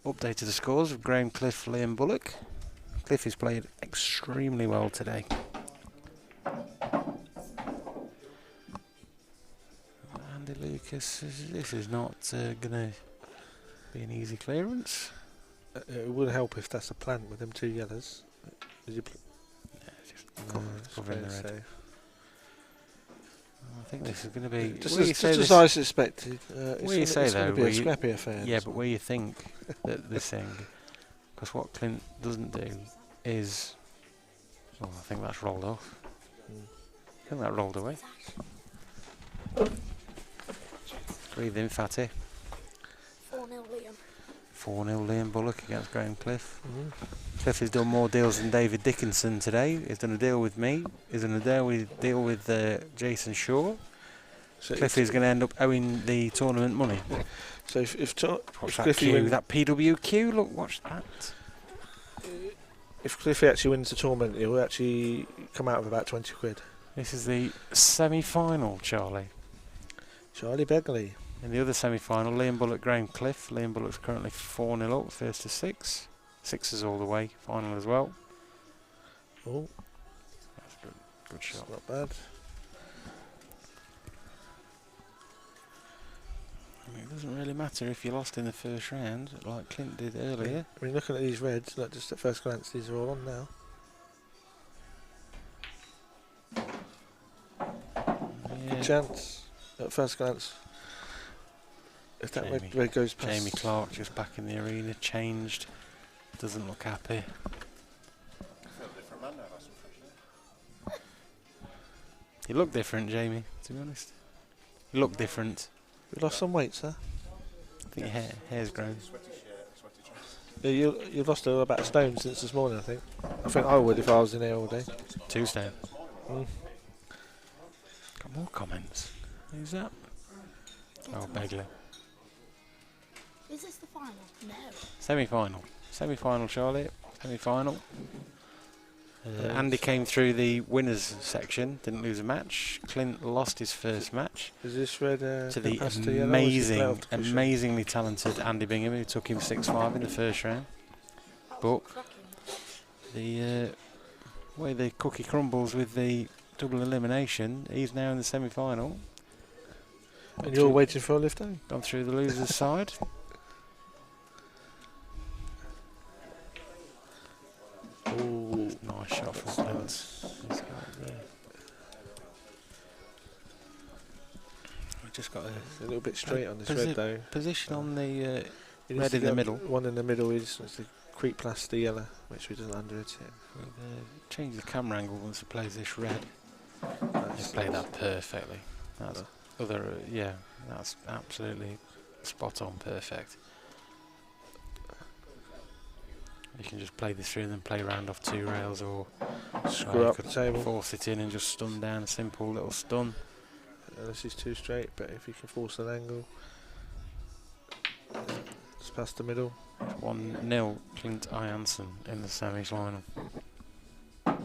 updated the scores of Graham Cliff, Liam Bullock. Cliff has played extremely well today. Andy Lucas, this is not going to be an easy clearance. It would help if that's a plant with them 2 yellows. Just covering the red. Safe. I think this is going to be just as I suspected. It's going to be a scrappy affair. Yeah, but where you think that this thing, because what Clint doesn't do is, I think that's rolled off. I think that rolled away. Breathe in, Fatty. 4-0 Liam. 4-0 Liam Bullock against Graham Cliff. Cliff has done more deals than David Dickinson today. He's done a deal with me. He's done a deal with Jason Shaw. So Cliff is going to end up owing the tournament money. So if Cliffy wins that PWQ, look, watch that. If Cliffy actually wins the tournament, he will actually come out of about 20 quid. This is the semi-final, Charlie. Charlie Begley. In the other semi-final, Liam Bullock, Graham Cliff. Liam Bullock's currently 4-0 up, first to 6. 6 is all the way, final as well. Oh, that's good. Good shot. Not bad. I mean, it doesn't really matter if you lost in the first round, like Clint did earlier. I mean, looking at these reds, like just at first glance, these are all on now. Yeah. Good chance at first glance. If that red goes past. Jamie Clark just back in the arena, changed. Doesn't look happy. I feel a different man now, that's unfortunate. You look different, Jamie, to be honest. You look different. You lost some weight, sir. I think your hair's grown. Sweaty shirt, sweaty dress. Yeah, you've lost about a stone since this morning, I think. I think I would if I was in here all day. 2 stone. Got more comments. Who's that? Oh, Begley. Is this the final? No. Semi-final. Semi-final, Charlie. Semi-final. Andy came through the winners section, didn't lose a match. Clint lost his first match. Is this red to the amazingly talented Andy Bingham, who took him 6-5 in the first round. But the way the cookie crumbles with the double elimination, he's now in the semi-final. And you're waiting for a lift home? Gone through the loser's side. Ooh, nice shot from Clint. We've just got a little bit straight on this red though. Position on the red in the middle. One in the middle is the creep plaster yellow, which we doesn't under it. Change the camera angle once it plays this red. They play that perfectly. That's that's absolutely spot on, perfect. You can just play this through and then play around off 2 rails, or screw up the table, force it in and just stun down, a simple little stun. This is too straight, but if you can force an angle, just past the middle. 1-0 Clint Ianson in the semi-final. There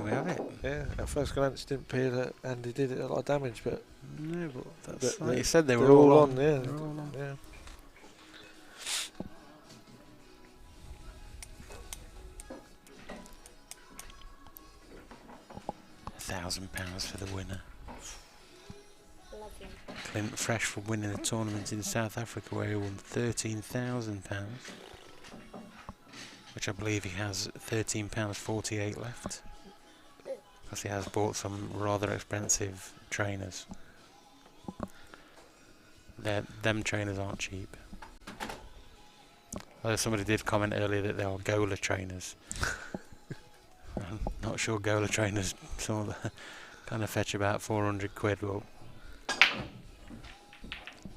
we have it. Yeah, at first glance, it didn't appear that Andy did a lot of damage, but no, but that's like you said, they were all on. Yeah, they're all on. Yeah. £1,000 for the winner. Lovely. Clint, fresh from winning a tournament in South Africa where he won £13,000, which I believe he has £13.48 left, because he has bought some rather expensive trainers. Them trainers aren't cheap. Although somebody did comment earlier that they are Gola trainers. I'm not sure Gola trainers kind of fetch about 400 quid. Well,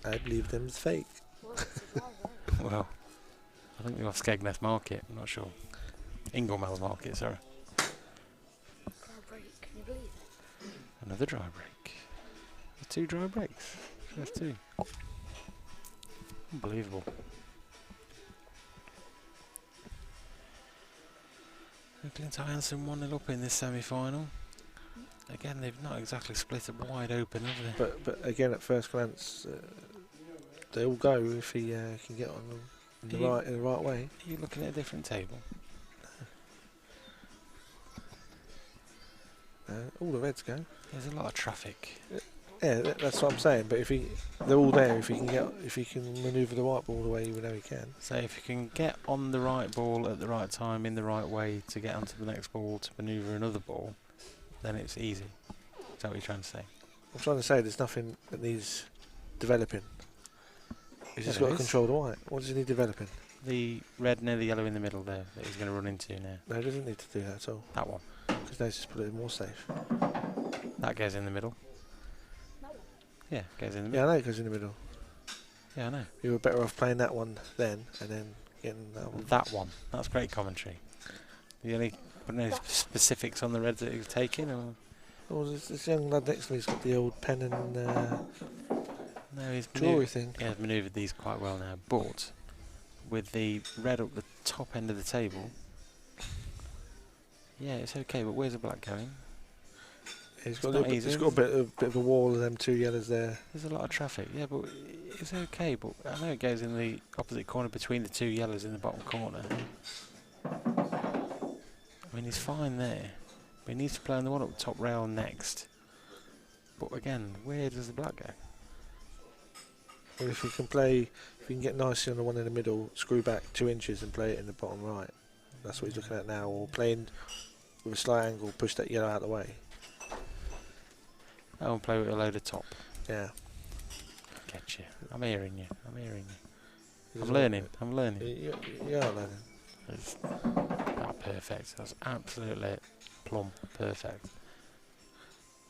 I believe them's fake. Well, I think they're off Skegness Market, I'm not sure. Inglemells Market, sorry. Dry break, can you believe it? Another dry break. 2 dry breaks. First 2. Unbelievable. Clint Ianson 1-0 up in this semi-final. Again, they've not exactly split it wide open, have they? But again, at first glance, they all go if he can get on them in the right way. Are you looking at a different table? All the reds go. There's a lot of traffic. Yeah, that's what I'm saying. But they're all there. If he can manoeuvre the white ball the way we know he can. So if you can get on the right ball at the right time in the right way to get onto the next ball to manoeuvre another ball, then it's easy. Is that what you're trying to say? I'm trying to say there's nothing that needs developing. He's just got to control the white. What does he need developing? The red near the yellow in the middle there that he's going to run into now. No, he doesn't need to do that at all. That one. Because now he's just put it in more safe. That goes in the middle. That one. Yeah, goes in the Yeah, middle. I know it goes in the middle. Yeah, I know. You were better off playing that one then and then getting that one. That one. That's great commentary. You only put any specifics on the reds that he's taking? Or? Oh, this young lad next to me's got the old pen and No, he's jewellery thing. He has manoeuvred these quite well now, but with the red up the top end of the table, yeah, it's okay, but where's the black going? He's got a bit of a wall of them two yellows there. There's a lot of traffic, yeah, but it's okay, but I know it goes in the opposite corner between the two yellows in the bottom corner. I mean, he's fine there, but he needs to play on the one up the top rail next. But again, where does the black go? Well, if you can get nicely on the one in the middle, screw back 2 inches and play it in the bottom right. That's what he's looking at now, or playing with a slight angle, push that yellow out of the way. I won't play with a load of top. Yeah. Get you. I'm hearing you. I'm hearing you. He I'm learning. I'm learning. You are learning. That's perfect. That's absolutely plumb perfect.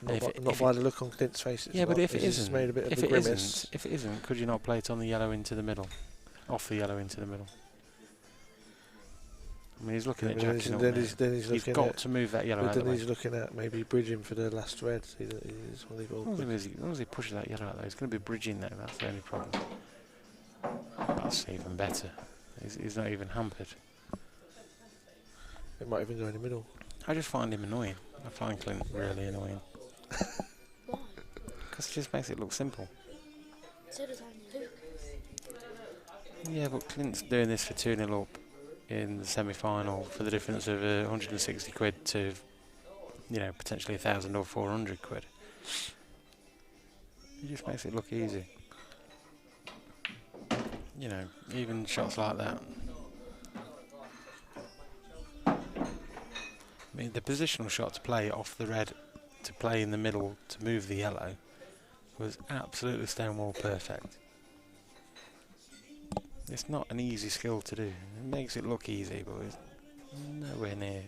Not by the look on Clint's face. Yeah, but if it isn't, made a bit of a grimace. if it isn't, could you not play it on the yellow into the middle, off the yellow into the middle? I mean, he's looking at jacking up now. He's got to move that yellow out of the way. Then he's looking at maybe bridging for the last red. As long as he pushes that yellow out there, he's going to be bridging there. That's the only problem. That's even better. He's not even hampered. It might even go in the middle. I just find him annoying. I find Clint really annoying. Why? Because it just makes it look simple. So does Luke. Yeah, but Clint's doing this for 2-0 up in the semi-final for the difference of 160 quid to, you know, potentially 1,000 or 400 quid. It just makes it look easy. You know, even shots like that. I mean, the positional shot to play off the red, to play in the middle, to move the yellow, was absolutely stonewall perfect. It's not an easy skill to do. It makes it look easy, but it's nowhere near.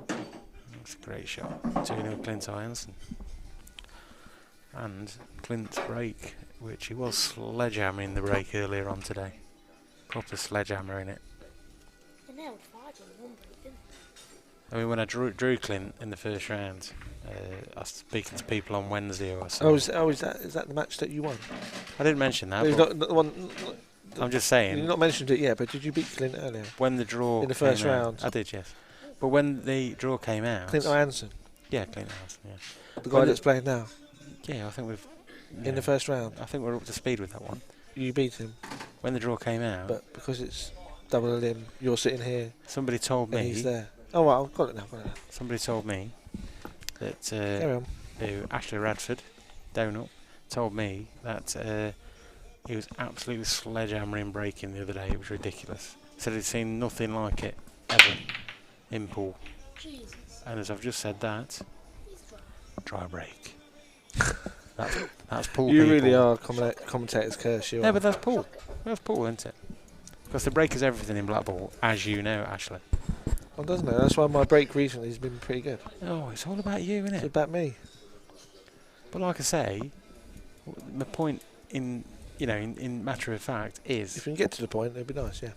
That's a great shot. 2-0 Clint Ianson. And Clint's break, which he was sledgehammering the break earlier on today. Proper sledgehammer in it. They nailed 5 in one break, didn't they? I mean, when I drew Clint in the first round, I was speaking to people on Wednesday or so. Oh, is that the match that you won? I didn't mention that. Not the one. I'm just saying. You've not mentioned it yet, but did you beat Clint earlier? When the draw in the first round, I did, yes. But when the draw came out, Clint Ianson. Yeah, Clint Ianson. Yeah. The guy that's playing now. Yeah, I think we've. In the first round. I think we're up to speed with that one. You beat him. When the draw came out. But because it's double Liam, you're sitting here. Somebody told me. And he's there. Oh, well, I've got it now. Somebody told me that Carry on. Ashley Radford, donut, told me that he was absolutely sledgehammering breaking the other day. It was ridiculous. Said he'd seen nothing like it ever in pool. Jesus. And as I've just said that, dry break. that's pool. You people. really are commentator's curse. You Yeah, are. but that's pool. That's pool, isn't it? Because the break is everything in Blackball, as you know, Ashley. Well, doesn't it? That's why my break recently has been pretty good. Oh, it's all about you, isn't it? It's about me. But like I say, the point in matter of fact is, if we can get to the point, it'd be nice. Yeah.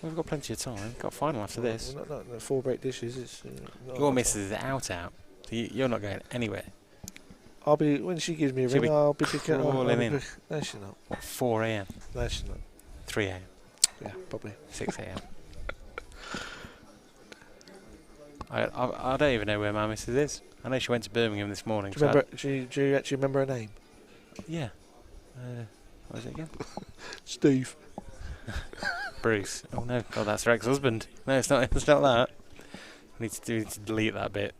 We've got plenty of time. Got a final after this. Not 4 break dishes. It's your missus is out. So you're not going anywhere. I'll be when she gives me a ring. I'll be picking up. No, she's not. What, 4 a.m. No, she's not. 3 a.m. Yeah, probably 6 a.m. I don't even know where my missus is. I know she went to Birmingham this morning. Do you remember? Do you actually remember her name? Yeah. What is it again? Steve. Bruce. Oh no, God, that's her ex-husband. No, it's not. It's not that. We need to delete that bit.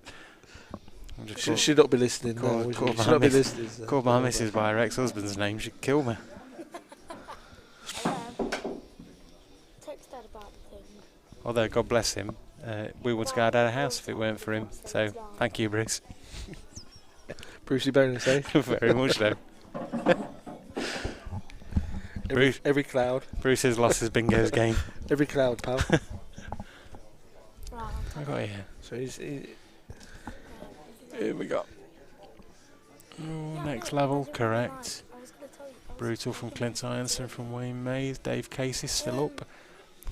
She'd not be listening. She'd not be listening. Called my missus by her ex-husband's name. She'd kill me. Text Dad about the thing. Although, God bless him, we would go out of the house if it weren't for him. So, thank you, Bruce. Brucey bonus, eh? Very much so. Every cloud. Bruce has lost his bingo's game. Every cloud, pal. Right. I got here. So Here we go. Ooh, next level, correct. I was going to tell you. Brutal from Clint Ironson, from Wayne Mays. Dave Casey still up.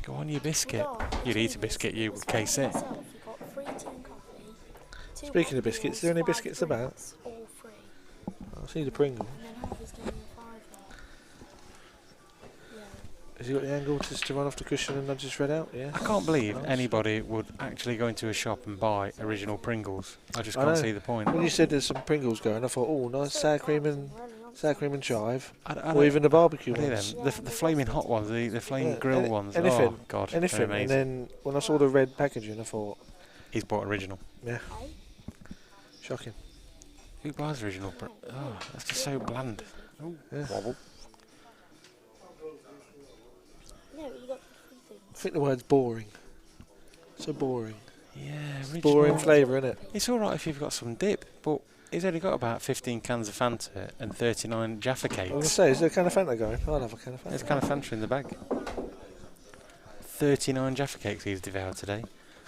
Go on, you biscuit. You'd eat a biscuit, you would case it. Speaking of biscuits, is there any biscuits about? All free. I see the Pringle. And then Harvey's giving you a £5. Yeah. Has he got the angle just to run off the cushion and nudge his red out? Yeah. I can't believe Nice. anybody would actually go into a shop and buy original Pringles. I just can't see the point. When you said there's some Pringles going, I thought, oh, nice sour cream and chive, I or even the barbecue I do ones. them. The flaming hot ones, the flame grill ones. Anything, Oh God, anything. they're And amazing. then when I saw the red packaging, I thought, He's bought original. yeah, shocking. Who buys original? Oh, that's just so bland. Oh, Yeah. wobble. No, you got three things. I think the word's boring. So boring. Yeah, It's original. boring flavour, isn't it? It's all right if you've got some dip, but he's only got about 15 cans of Fanta and 39 Jaffa I was going to cakes. say, is there a can of Fanta going? I'll have a can of Fanta. There's a can of Fanta in the bag. 39 Jaffa cakes he's devoured today.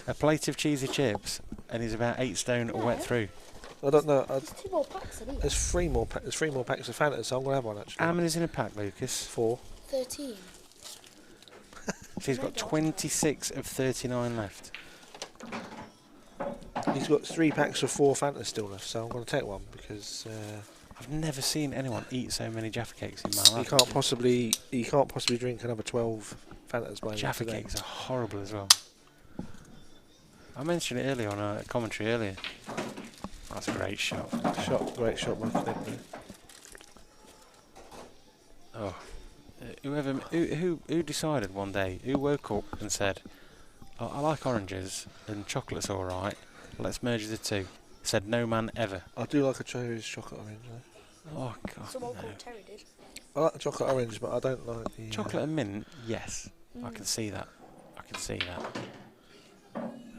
A plate of cheesy chips, and he's about 8 stone wet through. I don't know. There's 2 more packs in here. There's three more packs of Fanta, so I'm going to have one actually. How many's in a pack, Lucas? 4. 13. So he's got 26 of 39 left. He's got 3 packs of 4 Fanta still left, so I'm going to take one because I've never seen anyone eat so many Jaffa cakes in my he life. can't possibly drink another 12 Fantas by Jaffa today. cakes are horrible as well. I mentioned it earlier on a commentary earlier. That's a great shot. Great shot by Clint. Oh, who decided one day? Who woke up and said, oh, "I like oranges and chocolate's all right. Let's merge the two." Said no man ever. I do like a Cherry's chocolate orange though. Oh God, Someone no. called Terry did. I like the chocolate orange, but I don't like the Chocolate and mint, yes. I can see that. I can see that.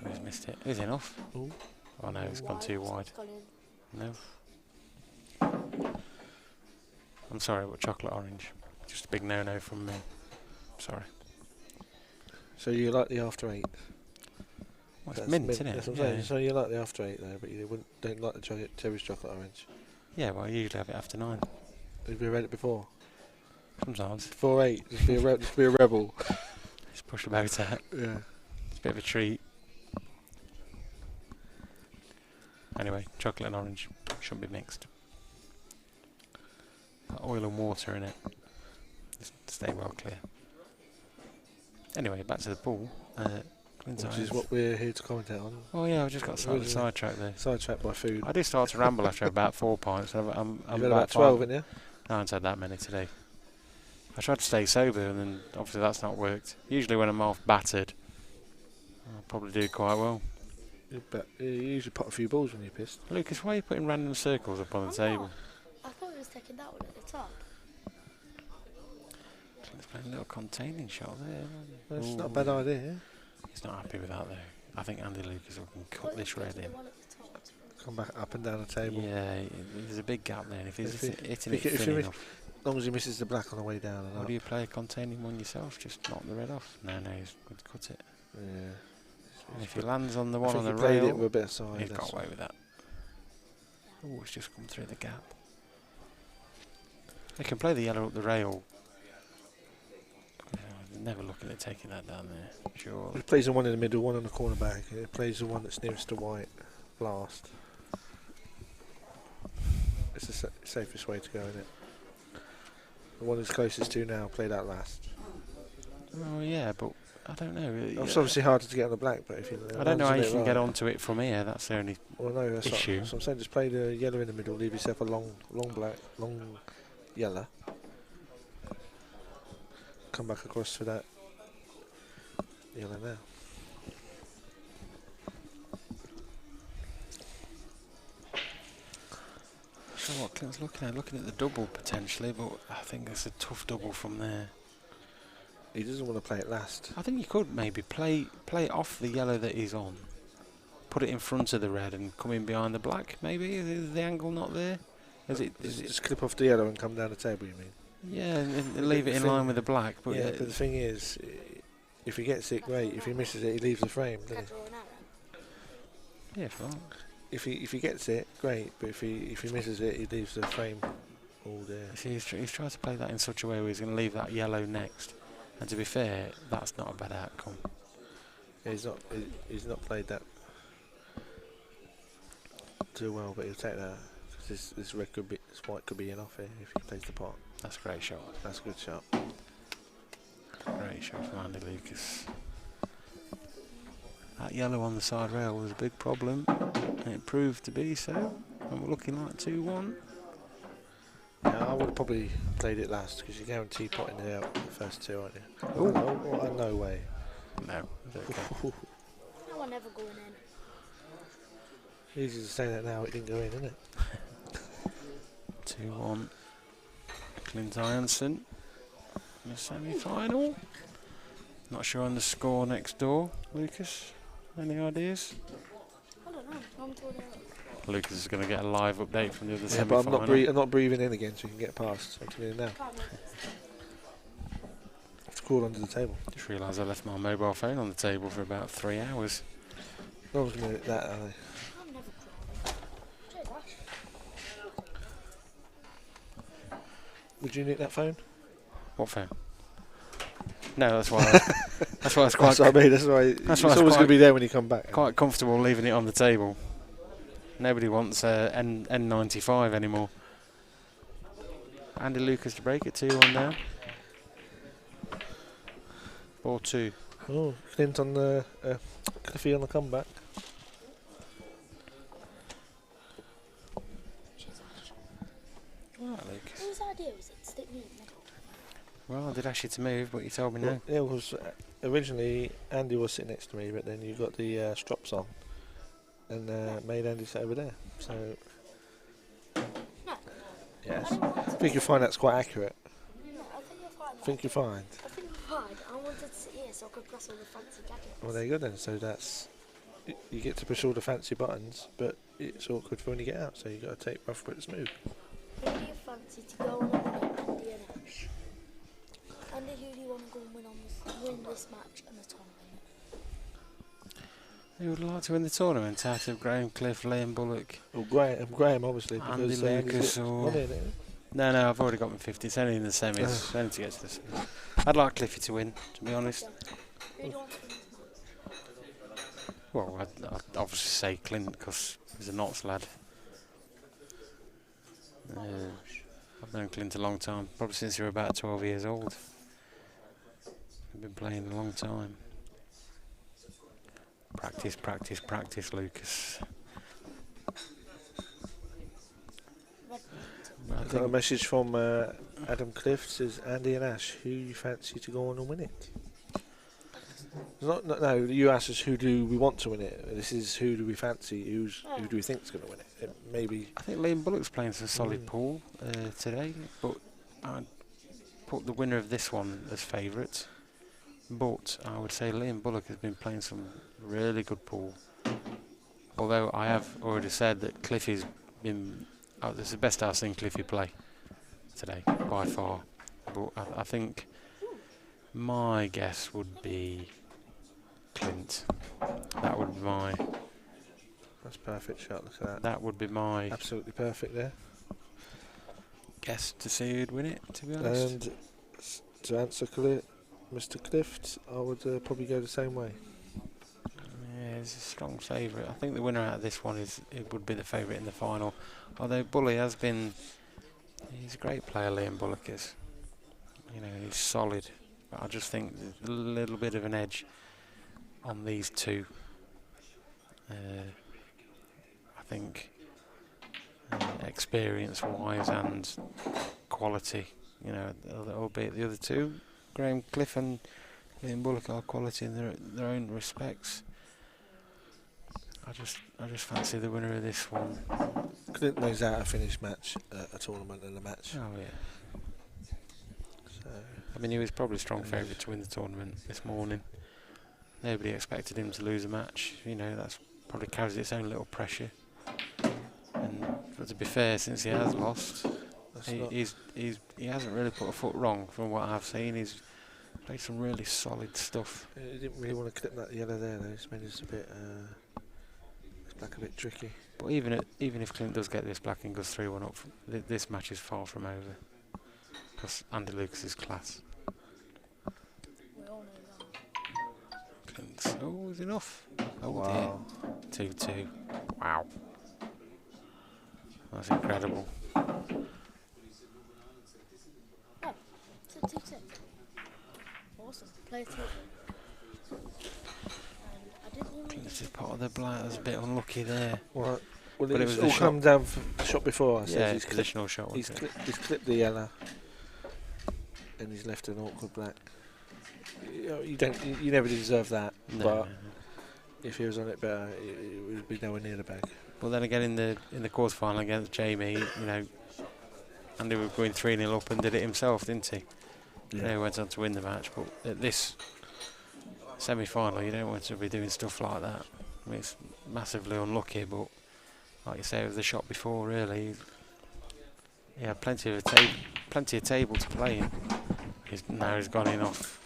Who's missed it? Who's in off? Ooh. Oh no, it's gone too wide. It's gone in. No. I'm sorry, but chocolate orange. Just a big no-no from me. Sorry. So you like the after 8? Well, it's mint, isn't it? That's what I'm saying. So you like the after 8 though, but you don't like the Cherry's chocolate orange. Yeah, well, I usually have it after 9. Have you read it before? Sometimes. Before 8, just be a rebel. Just push about out. Yeah. It's a bit of a treat. Anyway, chocolate and orange shouldn't be mixed. Got oil and water in it. Just stay well clear. Anyway, back to the pool. Which is what we're here to commentate on. Oh yeah, I just got slightly sidetracked there. Sidetracked by food. I do start to ramble after about 4 pints. I'm You've had about 12, haven't you? No, I haven't had that many today. I tried to stay sober, and then obviously that's not worked. Usually when I'm half battered, I'll probably do quite well. You usually put a few balls when you're pissed. Lucas, why are you putting random circles up on the table? I thought he was taking that one at the top. Let's play a little containing shot there. That's Ooh. not a bad idea. He's not happy with that though. I think Andy Lucas can cut Thought this he was red taking in. the one at the top. Come back up and down the table. Yeah, there's a big gap there. And if he's If he- hitting it if thin he- enough, As long as he misses the black on the way down. And or up. do you play a containing one yourself? Just knock the red off? No, he's going to cut it. Yeah. And if he lands on the I one think on he the played rail, it with a bit of side. he's that's got away all. with that. Oh, it's just come through the gap. They can play the yellow up the rail. Never looking at taking that down there. Sure. He plays the one in the middle, one on the corner back. He plays the one that's nearest to white last. It's the safest way to go, isn't it? The one that's closest to now, play that last. Oh yeah, but I don't know. It's obviously harder to get on the black, but if you... I don't know how you can get onto it from here. That's the only Well, no, that's issue. So I'm saying just play the yellow in the middle, leave yourself a long black, long yellow. Come back across to that yellow now. So what Clint's looking at the double potentially, but I think it's a tough double from there. He doesn't want to play it last. I think you could maybe play off the yellow that he's on, put it in front of the red and come in behind the black. Maybe is the angle not there? Is it just clip off the yellow and come down the table? You mean? Yeah, and leave it in line with the black. But yeah, but the thing is, if he gets it, great. If he misses it, he leaves the frame, doesn't he? Yeah, fine. If he gets it, great. But if he misses it, he leaves the frame all there. See, he's trying to play that in such a way where he's going to leave that yellow next. And to be fair, that's not a bad outcome. Yeah, he's not played that too well, but he'll take that. Cause this red could be, this white could be in off here if he plays the pot. That's a great shot. That's a good shot. Great shot from Andy Lucas. That yellow on the side rail was a big problem, and it proved to be so. And we're looking like 2-1. Yeah, I would have probably played it last because you guarantee potting it out the first two, aren't you? Oh, no way. No. Okay. No one ever going in. Easy to say that now, it didn't go in, isn't it? 2-1. Clint Ironson in the semi-final. Not sure on the score next door. Lucas, any ideas? I don't know. I'm told Lucas is going to get a live update from the other Yeah, semi-final. but I'm not breathing in again so you can get past. I'm telling you now. It's cool under the table. Just realised I left my mobile phone on the table for about 3 hours. No one's going to do that, are they? I'm never crying. Would you nick that phone? What phone? No, that's why. That's why it's quite. That's what I mean. That's why. It's always going to be there when you come back. Quite comfortable leaving it on the table. Nobody wants N95 anymore. Andy Lucas to break it 2-1 down. 4-2. Oh, Clint on the Cliffy on the comeback. Right, Lucas. Whose idea was it to stick me in the middle? Well, I did ask you to move, but you told me no. Well, yeah, it was originally Andy was sitting next to me, but then you got the strops on and made Andy sit over there. So, No. yes, I think you'll find that's quite accurate. No, I think you'll find I think you'll find. I think you'll find I wanted to sit here so I could press all the fancy gadgets. Well, there you go then. So that's you get to push all the fancy buttons, but it's awkward for when you get out. So you got to take rough but smooth. Who do you fancy to go on and win Andy and Ash? Andy, who do you want to go and win this match and the tournament? Who would like to win the tournament out of Graham, Cliff, Liam, Bullock? Well, Graham obviously Andy because Lucas or... No, I've already got my 50. It's only in the semis. It's only to get to the semis. I'd like Cliffy to win, to be honest. Who do you want to win this match? Well, I'd obviously say Clint because he's a Notts lad. I've known Clint a long time, probably since you were about 12 years old. I've been playing a long time. Practice, practice, practice, Lucas. I got a message from Adam Cliff, says Andy and Ash, who you fancy to go on and win it? No, you asked us who do we want to win it. This is who do we fancy, who do we think is going to win it? Maybe. I think Liam Bullock's playing some solid pool today, but I'd put the winner of this one as favourite. But I would say Liam Bullock has been playing some really good pool. Although I have already said that Cliffy's been... this is the best I've seen Cliffy play today, by far. But I think my guess would be Clint. That would be my... That's a perfect shot, look at that. That would be my... Absolutely perfect there. Guess to see who'd win it, to be honest. And to answer Mr. Clift, I would probably go the same way. Yeah, it's a strong favourite. I think the winner out of this one would be the favourite in the final. Although Bully has been... He's a great player, Liam Bullock is. You know, he's solid. But I just think there's a little bit of an edge on these two. I think experience-wise and quality, you know, albeit the other two, Graham Cliff and Liam Bullock, are quality in their own respects. I just fancy the winner of this one. Clint knows how to finish match a tournament and a match. Oh yeah. So I mean, he was probably strong favourite to win the tournament this morning. Nobody expected him to lose a match. You know, that's probably carries its own little pressure. And but to be fair, since he has lost, he hasn't really put a foot wrong from what I've seen. He's played some really solid stuff. he didn't really want to clip that yellow there, though. It's made us a bit black a bit tricky. But even if Clint does get this black and goes 3-1 up, this match is far from over. Because Andy Lucas is class. We all know that. Clint's, oh, is enough? Oh Wow. dear. 2-2. Wow. That's incredible. Oh, it's a 2-2. Awesome. Play a table. And I didn't even. Clint's is part of the black. I was a bit unlucky there. Well, But it it was was the all shot. come down from the shot before. I said Yeah, he's clipped, positional shot. he's, wasn't it? he's clipped the yellow, and he's left an awkward black. You never deserve that. No, but no, no. if he was on it better, it would be nowhere near the bag. Well, then again, in the quarterfinal against Jamie, you know, Andy was going 3-0 up and did it himself, didn't he? Yeah, he went on to win the match. But at this semi-final, you don't want to be doing stuff like that. I mean, it's massively unlucky, but like you say, with the shot before, really, he had plenty of table to play in. Now he's gone in off.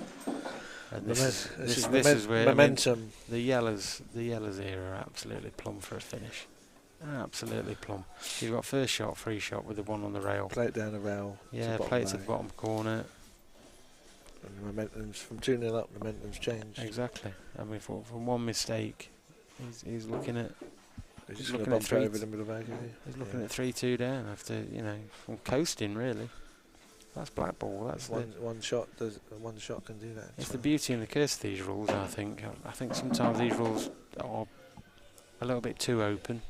And this is where momentum. I mean, the yellows here are absolutely plumb for a finish. Absolutely plumb. You've got first shot, free shot with the one on the rail. Play it down the rail. Yeah, play it to the bottom corner. And momentum's from 2-0 up. Momentum's changed. Exactly. I mean, from one mistake, he's looking at. He's He's just going looking to at bump it over the middle bag. He's looking at 3-2 down after, you know, from coasting really. That's Blackball. That's one shot can do that. it's the beauty and the curse of these rules. I think sometimes these rules are a little bit too open.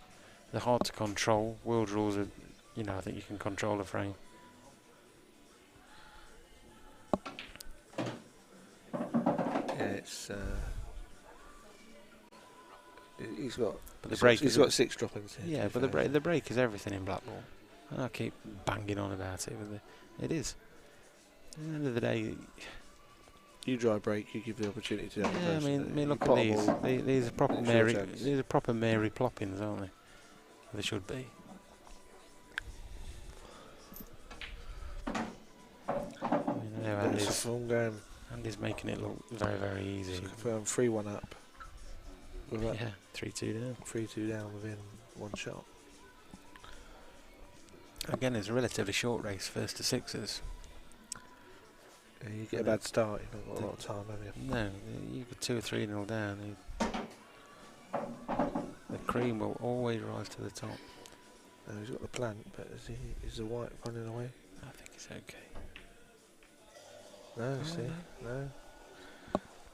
They're hard to control. World rules are, you know, I think you can control the frame. Yeah, it's. He's got. But the break. He's got 6 drop-ins here. Yeah, but the break is everything in Blackball. And I keep banging on about it, but it is. At the end of the day, you dry break, you give the opportunity to the other yeah. I person. mean, look You at pot a ball, these are proper it's your Mary. chance. These are proper Mary ploppings, aren't they? They should be. I know It's a full game. Andy's making it look very, very easy. 3-1 up. Yeah, 3-2 down. 3-2 down within one shot. Again, it's a relatively short race, first to sixes. Yeah, you get a bad start, you've not got a lot of time, have you? No, you get 2 or 3-0 down. The cream will always rise to the top. No, he's got the plant, but is the white running away? I think it's okay. No, Oh, see? No.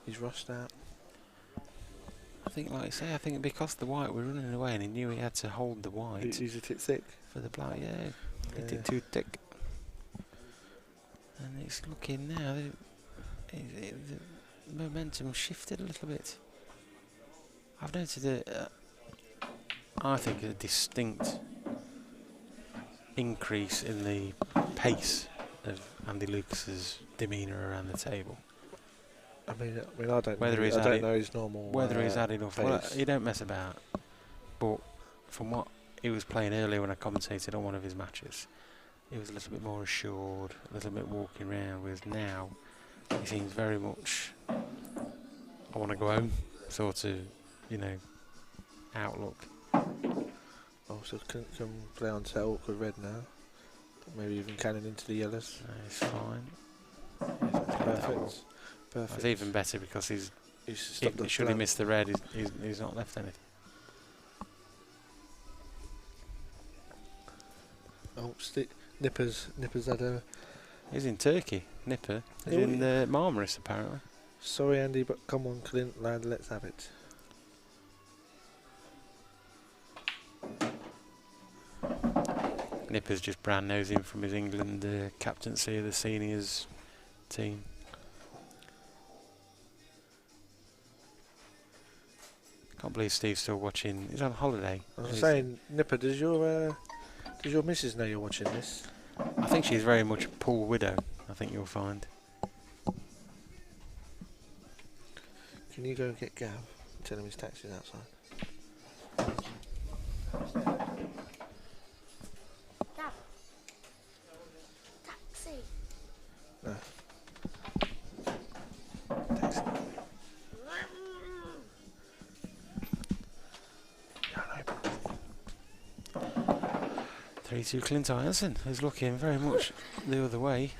He's rushed out. I think, like I say, I think because the white were running away and he knew he had to hold the white He's a tit thick. for the black, yeah, Yeah. it did too thick. And it's looking now, the momentum shifted a little bit. I've noted I think a distinct increase in the pace of Andy Lucas's demeanour around the table. I mean, I don't Whether know. he's I don't added- know his normal. Whether he's had enough, well, pace. he don't mess about. But from what he was playing earlier when I commentated on one of his matches, he was a little bit more assured, a little bit walking around. Whereas now, he seems very much, I want to go home, sort of, you know, outlook. Oh, so can play on to that awkward red now. Maybe even cannon into the yellows. It's fine. Perfect. Perfect. It's even better because he's stopped the should he miss the red, he's not left anything. Oh, Nippers had a. He's in Turkey. Nipper is Yeah, in the Marmaris apparently. Sorry, Andy, but come on, Clint, lad, let's have it. Nipper's just brown nosing from his England captaincy of the seniors team. Can't believe Steve's still watching. He's on holiday. I was saying, Nipper, does your missus know you're watching this? I think she's very much a poor widow, I think you'll find. Can you go and get Gav and tell him his taxi's outside? Gav. Taxi. No. Taxi. 3-2 Clint Ianson is looking very much the other way.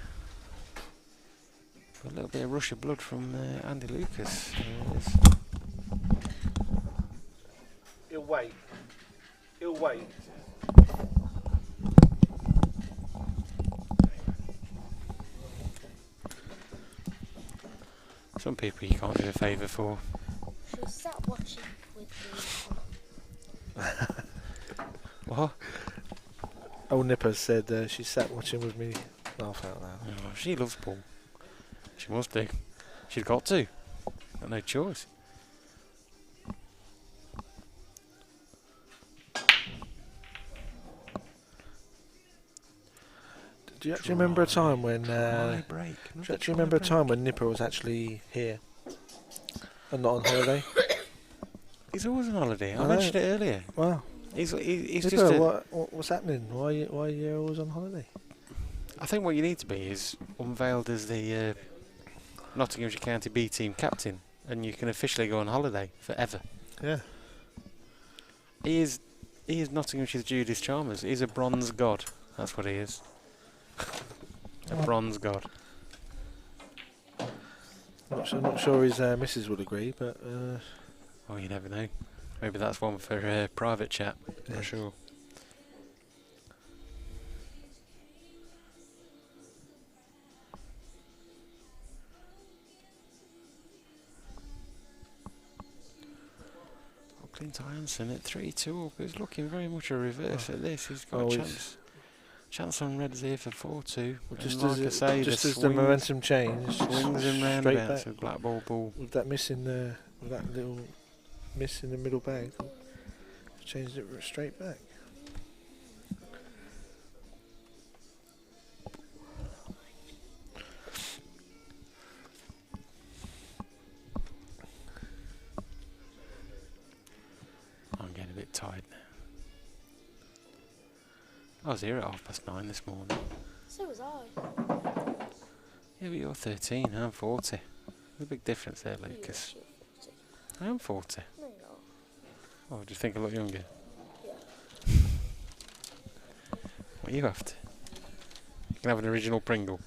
A little bit of rush of blood from Andy Lucas. He'll wait. He'll wait. Some people you can't do a favour for. She sat watching with me. What? Old Nipper said she sat watching with me. Laugh out loud. Oh, she loves Paul. She must do. She's got to. Got no choice. Do you actually remember a time when? High break. Do you actually remember a time when Nipper was actually here and not on holiday? He's always on holiday. I I mentioned know. it earlier. Wow. He's Nipper, just. what's happening? Why are you always on holiday? I think what you need to be is unveiled as the Nottinghamshire County B team captain, and you can officially go on holiday forever. Yeah. He is Nottinghamshire's Judas Chalmers. He's a bronze god. That's what he is. A bronze god. Not sure his missus would agree, but Oh, you never know. Maybe that's one for private chat. Yeah. For sure. Clint Ianson at 3-2 up is looking very much a reverse at this. He's got a chance on reds here for 4-2. just like as, I say, just the as the momentum changed, swings and straight roundabouts back of Blackball ball. with that miss in the with that little miss in the middle bag, changed it straight back. I'm getting a bit tired now. I was here at 9:30 this morning. So was I. Yeah, but you're 13, I'm 40. There's a big difference there, Lucas. I am 40. No, you're not. Oh, do you think I look younger? Yeah. What are you after? You can have an original Pringle.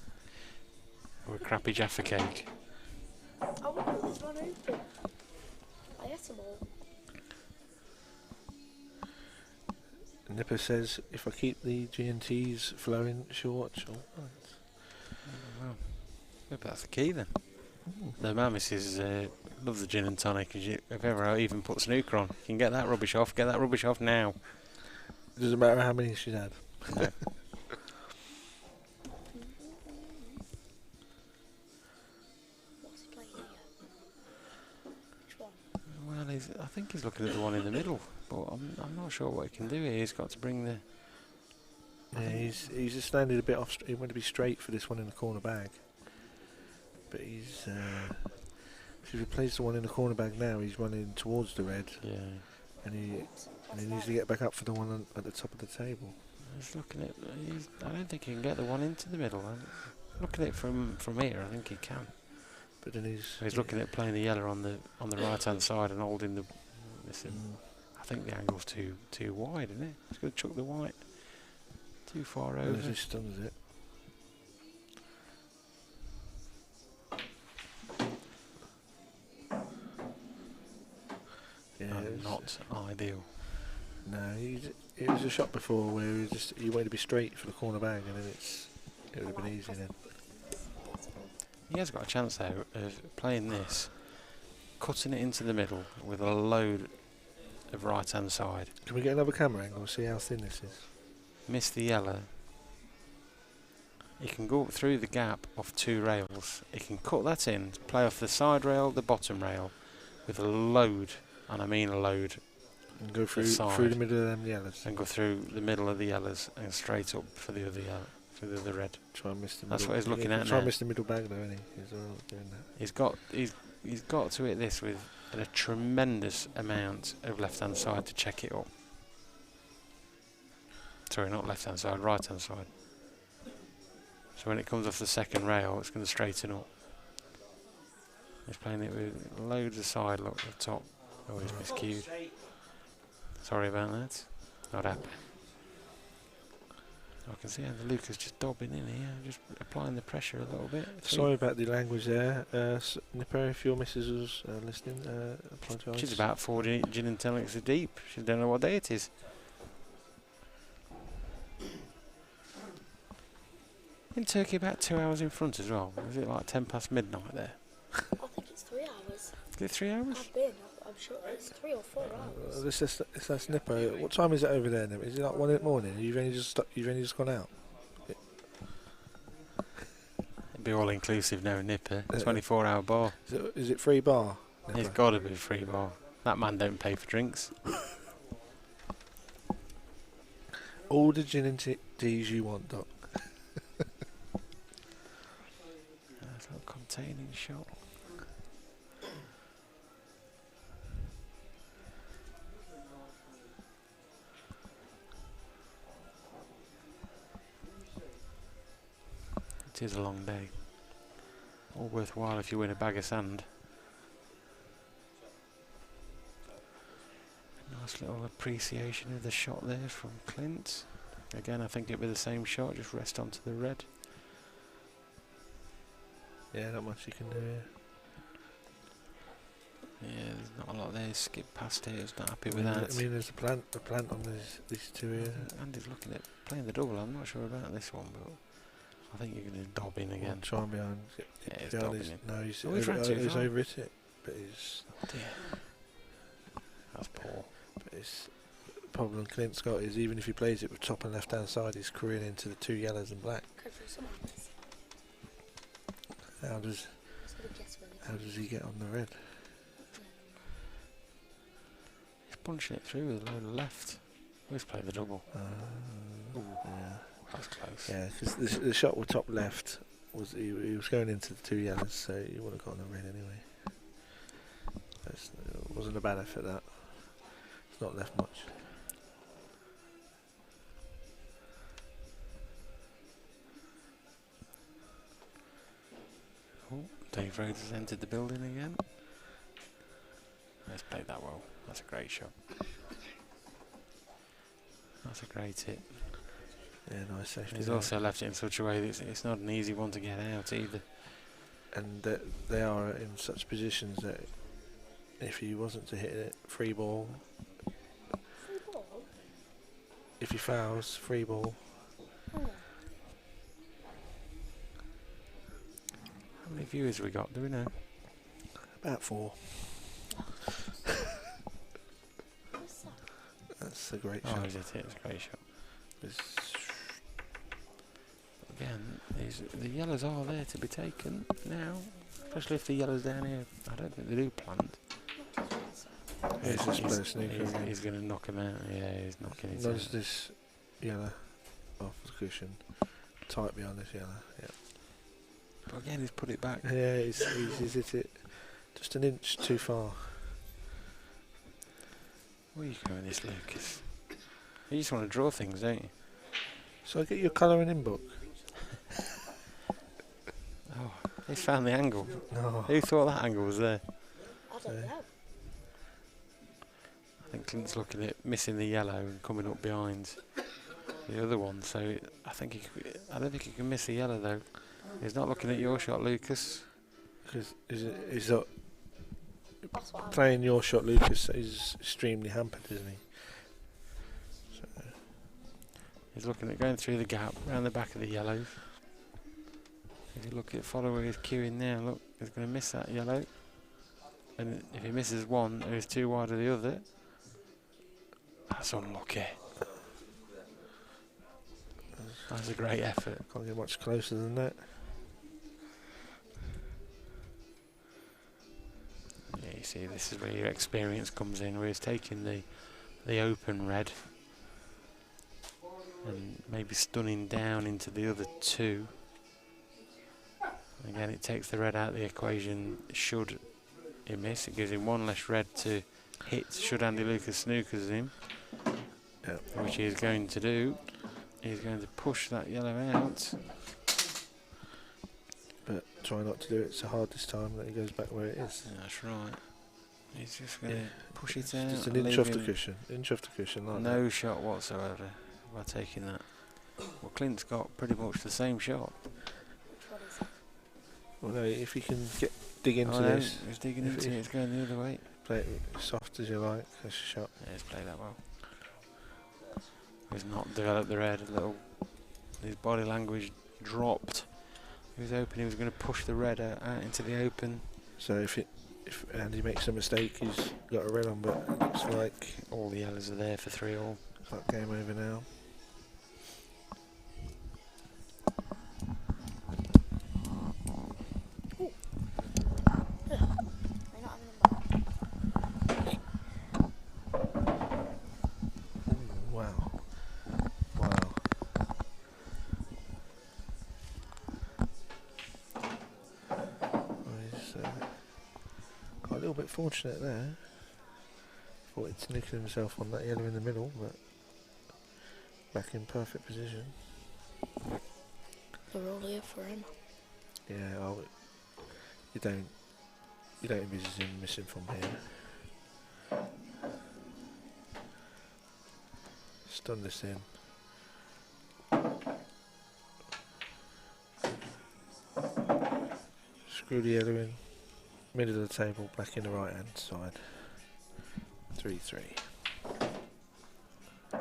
Or a crappy Jaffa cake. I wonder this one open. I ate them all. Nipper says if I keep the G&Ts flowing, she'll watch. Oh, right. Well, maybe that's the key then. The Mammis loves the gin and tonic. If ever even put snooker on, you can get that rubbish off. Get that rubbish off now. It doesn't matter how many she's had. No. What's he playing here? Which one? Well, I think he's looking at the one in the middle, but I'm not sure what he can do here. He's got to bring the. Yeah, he's just landed a bit off. He wanted to be straight for this one in the corner bag, but he's. If he plays the one in the corner bag now, he's running towards the red, Yeah. and he needs to get back up for the one at the top of the table. He's looking at. I don't think he can get the one into the middle. Looking at it from here, I think he can. But then He's looking at playing the yellow on the right hand side and holding the. I think the angle's too wide, isn't it? He's going to chuck the white too far over. He stuns it. Yeah, Not ideal. No, it was a shot before where he wanted to be straight for the corner bag, and then it would have been easy then. He has got a chance though of playing this, cutting it into the middle with a load of right hand side. Can we get another camera angle and see how thin this is? Miss the yellow. He can go up through the gap of 2 rails. He can cut that in, play off the side rail, the bottom rail, with a load, and I mean a load, And go through side. through the middle of them yellows. and go through the middle of the yellows and straight up for the other yellow, for the other red. Try and miss the That's middle. what he's looking at Try and now. miss the middle bag though, isn't he? He's doing that. He's got to hit this with a tremendous amount of left hand side to check it up. Sorry, not left hand side, right hand side. So when it comes off the second rail, it's going to straighten up. He's playing it with loads of side look at the top. Oh, he's miscued. Sorry about that. Not happy. I can see how the Lucas just dobbing in here, just applying the pressure a little bit. Sorry about the language there. Nipper, if your missus was listening, apologise. She's about 4 gin and tonics deep. She don't know what day it is. In Turkey, about 2 hours in front as well. Is it like 10 past midnight there? I think it's 3 hours. Is it 3 hours? I've been. I'm sure it's 3 or 4 hours. That's Nipper. What time is it over there, Nipper? Is it like 1 in the morning? You've only just gone out. It'd be all inclusive now, Nipper. 24-hour bar. Is it free bar? Nipper? It's got to be free bar. That man don't pay for drinks. All the gin and teas you want, Doc. That's a little containing shot. It is a long day. All worthwhile if you win a bag of sand. Nice little appreciation of the shot there from Clint. Again, I think it'll be the same shot, just rest onto the red. Yeah, not much you can do here. Yeah, there's not a lot there. Skip past it. He's not happy with that. I mean, there's a plant on these two here. Andy's looking at playing the double. I'm not sure about this one, but I think you're going to dob in again. Try and behind. Yeah, he's behind dobbing his, in. no, he's, Oh, he's ran too far. overhit it, but he's. Dear. That's poor. But his problem Clint's got is even if he plays it with top and left hand side, he's careening into the 2 yellows and black. How does he get on the red? He's punching it through with a load of left. Let's play the double. Yeah, That's close. yeah. Because the shot with top left was he was going into the 2 yellows, so he would have got on the red anyway. It wasn't a bad effort that. It's not left much. Oh, Dave Rhodes has entered the building again. Let's play that well. That's a great shot. That's a great hit. Yeah, nice safety. He's there. also left it in such a way that it's not an easy one to get out either. And they are in such positions that if he wasn't to hit it, free ball. If he fouls, free ball. Oh. How many viewers we got? Do we know? About 4. What's that? That's a great Oh, shot. is it? It's a great shot. It's- Again, the yellows are there to be taken now, especially if the yellows down here. I don't think they do plant. He's just playing snooker again. He's going to knock him out. Yeah, he's knocking it Nudge out. this yellow off the cushion. Tight behind this yellow. Yeah. But again, he's put it back. Yeah, he's hit it just an inch too far. Where are you going with this, Lucas? You just want to draw things, don't you? So I get your colouring in book. Oh, he's found the angle. No. Who thought that angle was there? I don't know. I think Clint's looking at missing the yellow and coming up behind the other one. So I don't think he can miss the yellow though. He's not looking at your shot, Lucas. Because is That's what playing your shot, Lucas, is extremely hampered, isn't he? So, He's looking at going through the gap, round the back of the yellows. If you look at follower who's queuing now, look, he's going to miss that yellow. And if he misses one, he's too wide of the other. That's unlucky. That's a great effort. Can't get much closer than that. Yeah, you see, this is where your experience comes in, where he's taking the open red and maybe stunning down into the other two. Again, it takes the red out of the equation. Should he miss, it gives him one less red to hit. Should Andy Lucas snookers him, which he is going to do. He's going to push that yellow out. But try not to do it so hard this time that he goes back where it is. Yeah, that's right. He's just going to push it out. Just an inch off the cushion. Inch off the cushion like no that. shot whatsoever by taking that. Well, Clint's got pretty much the same shot. Well, no, if he can dig into no, this. He's digging into it, it's going the other way. Play it soft as you like. That's a shot. Yeah, he's played that well. He's not developed the red a little. His body language dropped. He was hoping he was going to push the red out into the open. So if Andy makes a mistake, he's got a red on, but it looks like all the yellows are there for 3-all. It's like game over now. Fortunate there. Thought he'd sneaked himself on that yellow in the middle, but back in perfect position. They're all here for him. Yeah, you don't envisage him missing from here. Stun this in. Screw the yellow in. Middle of the table, black in the right hand side. 3-3.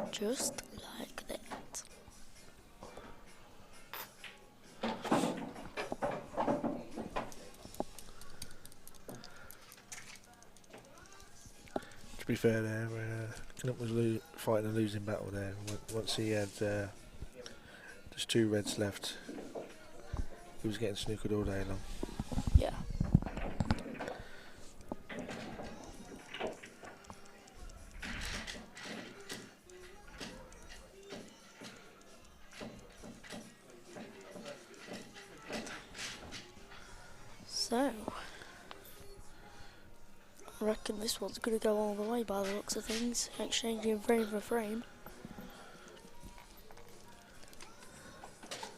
Just like that. To be fair there, Clint was fighting a losing battle there. Once he had just 2 reds left, he was getting snookered all day long. Yeah. So, I reckon this one's going to go all the way by the looks of things, exchanging frame for frame.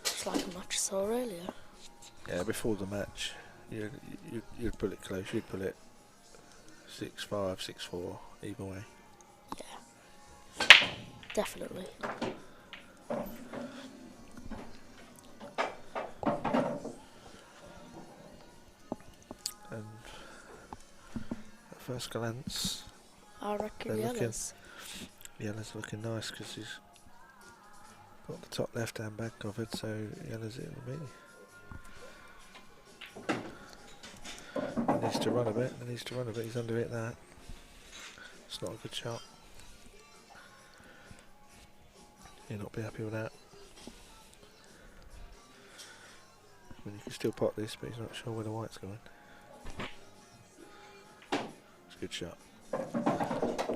Just like a match I saw earlier. Yeah, before the match, you'd pull it close, you'd pull it 6-5, 6-4, either way. Yeah, definitely. And at first glance, I reckon yellows. Yellow's looking nice because he's got the top left hand back covered, so yellow's it will be. He needs to run a bit, he's under it that. It's not a good shot. He'll not be happy with that. I mean, you can still pot this, but he's not sure where the white's going. It's a good shot.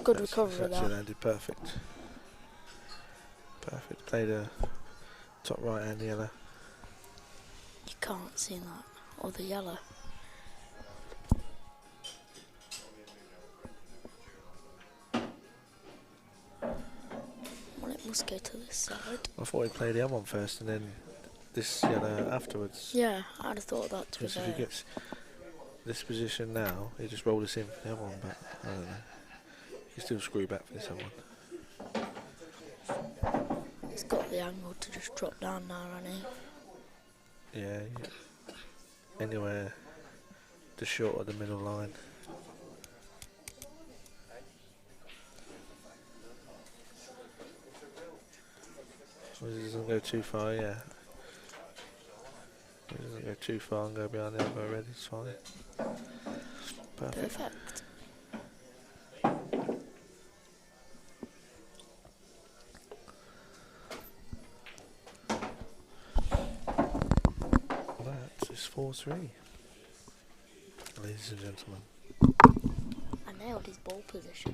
Good recovery of that. Landed perfect. Perfect. Played a top right hand yellow. You can't see that, or the yellow. Well, it must go to this side. I thought he played the other one first and then this yellow afterwards. Yeah, I'd have thought that to be Because if he gets this position now, he just roll this in for the other one, but I don't know. He can still screw back for this other one. He's got the angle to just drop down now, hasn't he? Yeah, anywhere just short of the middle line. As long as it doesn't go too far, yeah. It doesn't go too far and go behind the elbow already, it's fine. Perfect. Perfect. That is 4-3. Ladies and gentlemen. I nailed his ball position.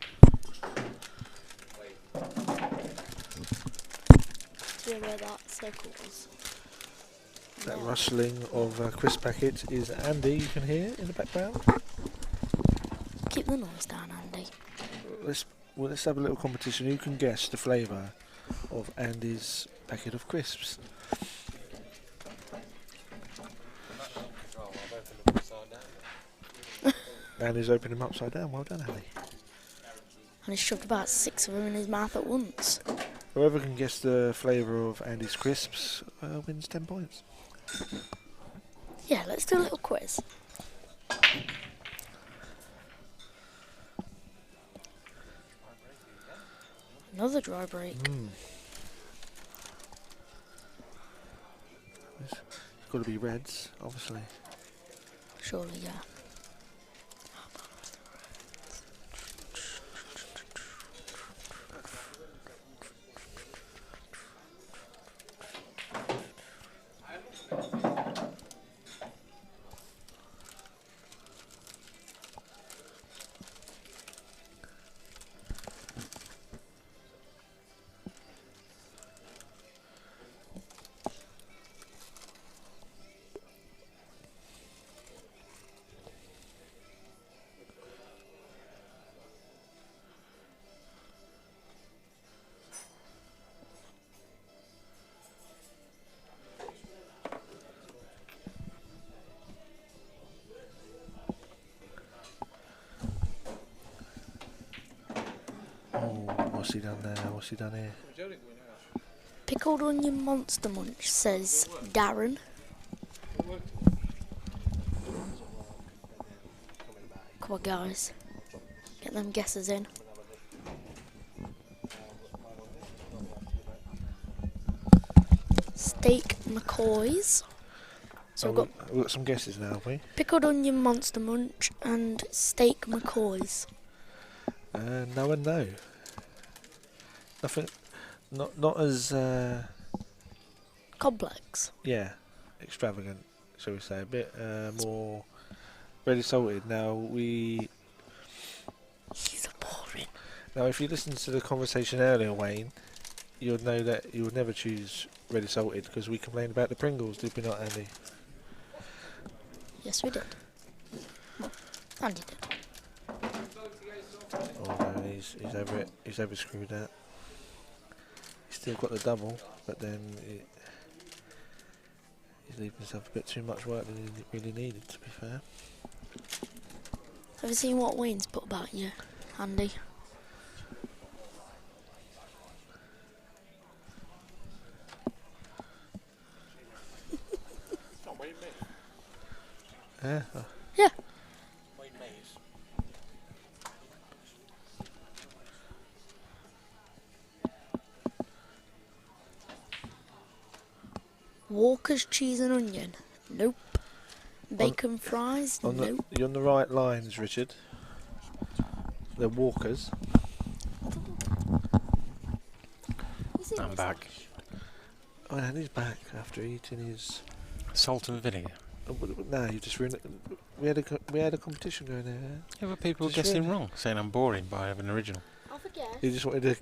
See where that circle was? That Nailed. rustling of crisp packets is Andy, you can hear in the background. Keep the noise down, Andy. Let's have a little competition. Who can guess the flavour of Andy's packet of crisps? Andy's opened them upside down. Well done, Andy. And he shoved about 6 of them in his mouth at once. Whoever can guess the flavour of Andy's crisps wins 10 points. Yeah, let's do a little quiz. Another dry break. It's got to be reds, obviously. Surely, yeah. What's he done there? What's he done here? Pickled onion monster munch, says Darren. Come on, guys. Get them guesses in. Steak McCoys. So we've got some guesses now, have we? pickled onion monster munch and steak McCoys. No and no. Nothing. Not as Complex. yeah, extravagant, shall we say? A bit more ready salted. Now He's a boring. Now, if you listen to the conversation earlier, Wayne, you'll know that you would never choose ready salted because we complained about the Pringles, did we not, Andy? Yes, we did. Well, Andy did. Oh no, he's over it. He's over screwed that. He's still got the double, but then he's leaving himself a bit too much work than he really needed, to be fair. Have you seen what Wayne's put about you, Andy? Yeah. Yeah. Walker's cheese and onion. Nope. Bacon fries. Nope. You're on the right lines, Richard. They're Walkers. I'm back. Oh, and he's back after eating his. Salt and vinegar. No, you just ruined it. We had a competition going there. Yeah, but people Just guessing really- wrong, saying I'm boring by having an original. I forget. You just wanted to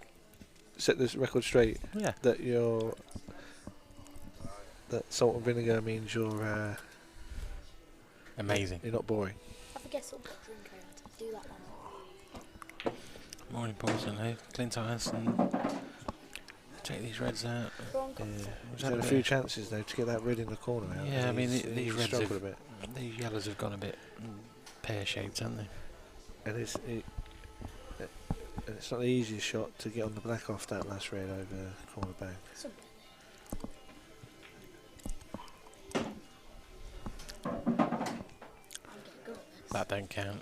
set this record straight Yeah. that that salt and vinegar means you're Amazing. you're not boring. I forget what drink I had. Do that one. More importantly, Clint Iverson. Take these reds out. He's had a few chances though to get that red in the corner out. Yeah, I mean He's these reds struggled have, a bit, these yellows have gone a bit pear-shaped, haven't they? and it's not the easiest shot to get on the black off that last red over corner bang. That don't count.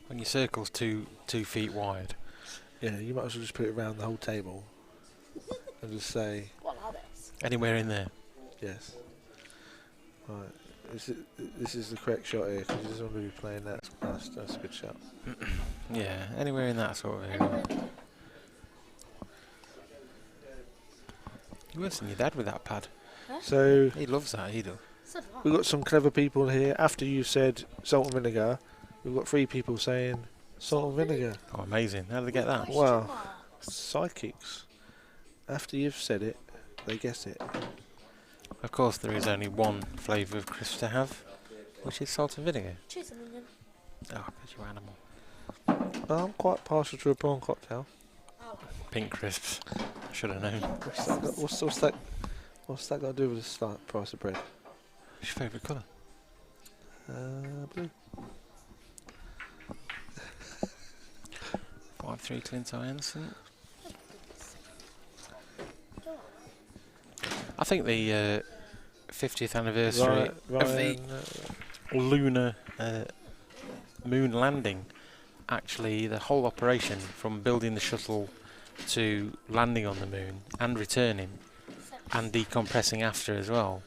When your circle's 2 feet wide. Yeah, you might as well just put it around the whole table and just say What are this? Anywhere in there. yes. Right. This is the correct shot here because he doesn't want to be playing that. That's a good shot. Yeah, anywhere in that sort of area. Anyway, You're worse than your dad with that pad. So He loves that, he does. so do I. we've got some clever people here. After you said salt and vinegar, we've got 3 people saying salt and vinegar. Oh, amazing. How did they get that? Question Wow. marks. Psychics. After you've said it, they guess it. Of course, there is only one flavour of crisps to have, which is salt and vinegar. Cheers, onion. Oh, because you animal. I'm quite partial to a prawn cocktail. Oh, Pink crisps. Should have known. What's that got to do with the price of bread? What's your favourite colour? Blue. 5-3 Clint Anderson. I think the 50th anniversary of the lunar moon landing, actually the whole operation from building the shuttle to landing on the moon and returning and decompressing after as well,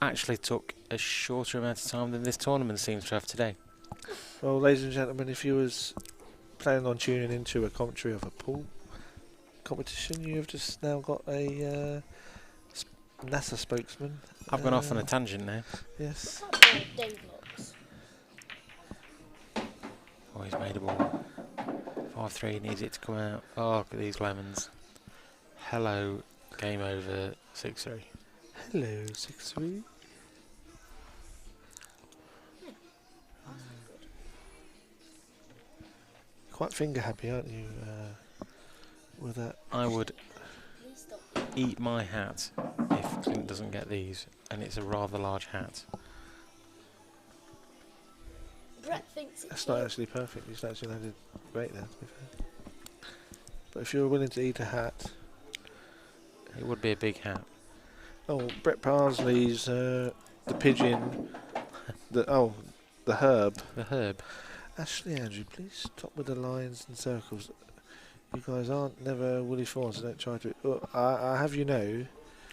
actually took a shorter amount of time than this tournament seems to have today. Well, ladies and gentlemen, if you was planning on tuning into a commentary of a pool competition, you have just now got a NASA spokesman. I've gone off on a tangent now. Yes. that's how Dave looks. Oh, he's made a ball. 5-3, needs it to come out. Oh, look at these lemons. Hello, game over, 6-3. Hello, 6-3. Quite finger happy, aren't you, with that? I would Please stop. eat my hat if Clint doesn't get these, and it's a rather large hat. Brett thinks it's That's not you. actually perfect. He's actually landed great there, to be fair. But if you're willing to eat a hat... It would be a big hat. Oh, Brett Parsley's the pigeon... the herb. The herb. Ashley Andrew, please stop with the lines and circles. You guys aren't never Willie Fawn, so don't try to... I have you know...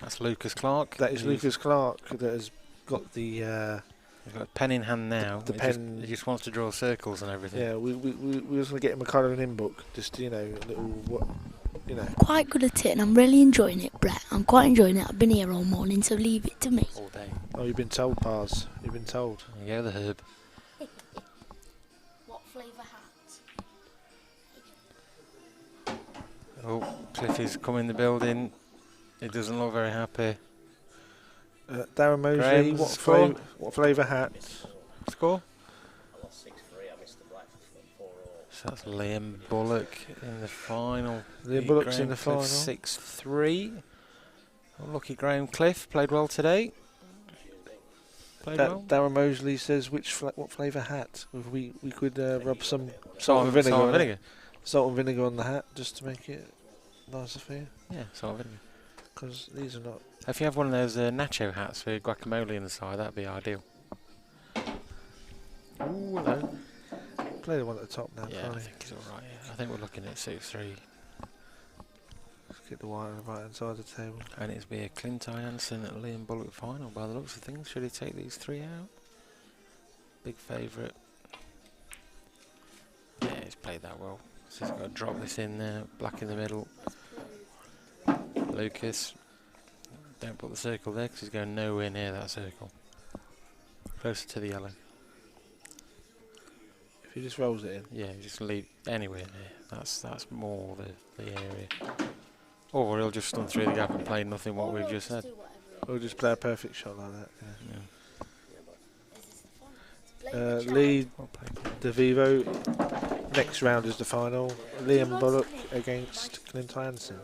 That's Lucas Clark. That is Lucas Clark that has got the... He's got a pen in hand now. The pen... He just wants to draw circles and everything. Yeah, we was going to get him a colouring in book. Just, you know, a little... What, you know. Quite good at it, and I'm really enjoying it, Brett. I'm quite enjoying it. I've been here all morning, so leave it to me. All day. Oh, you've been told, Pars. You've been told. There you go, the herb. What flavour hat? Oh, Cliff is coming in the building. He doesn't look very happy. Darren Mosley, Graham's score? what flavour hat? Score? I lost 6-3. I missed the black for 4-all. So that's Liam Bullock in the final. Liam Beat Bullock's Graham in the Cliff final. 6-3. Oh, lucky Graham Cliff played well today. Played well. Darren Mosley says what flavour hat? If we could rub some salt and vinegar. Salt and on it. vinegar. Salt and vinegar on the hat just to make it nicer for you. Yeah, salt and vinegar. Because these are not. If you have one of those nacho hats with guacamole on the side, that'd be ideal. Ooh, hello. Play the one at the top now, Yeah, can't I he? think it's alright. Yeah. I think we're looking at 6-3. Let's get the white on the right hand side of the table. And it's be a Clint Anderson at Liam Bullock final by the looks of things. Should he take these 3 out? Big favourite. Yeah, he's played that well. So he's got to drop this in there. Black in the middle. Lucas. Don't put the circle there because he's going nowhere near that circle. Closer to the yellow. If he just rolls it in. Yeah, just leave anywhere near. That's more the area. Or he'll just stun through the gap and play nothing what we've just said. Or just play a perfect shot like that. Yeah. Lee Well played. DeVivo. Next round is the final. Liam Bullock against Clint Anderson.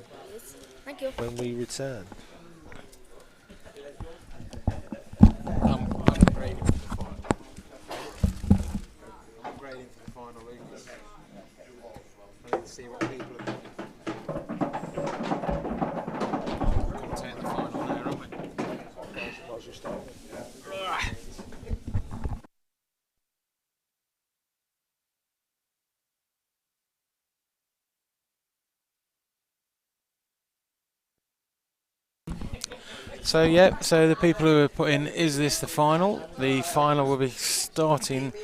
Thank you. When we return. I'm upgrading to the final. I'm upgrading to the final, Lucas. I need to see what people are thinking. Commentate the final there, aren't we? So yeah, so the people who are putting, is this the final? The final will be starting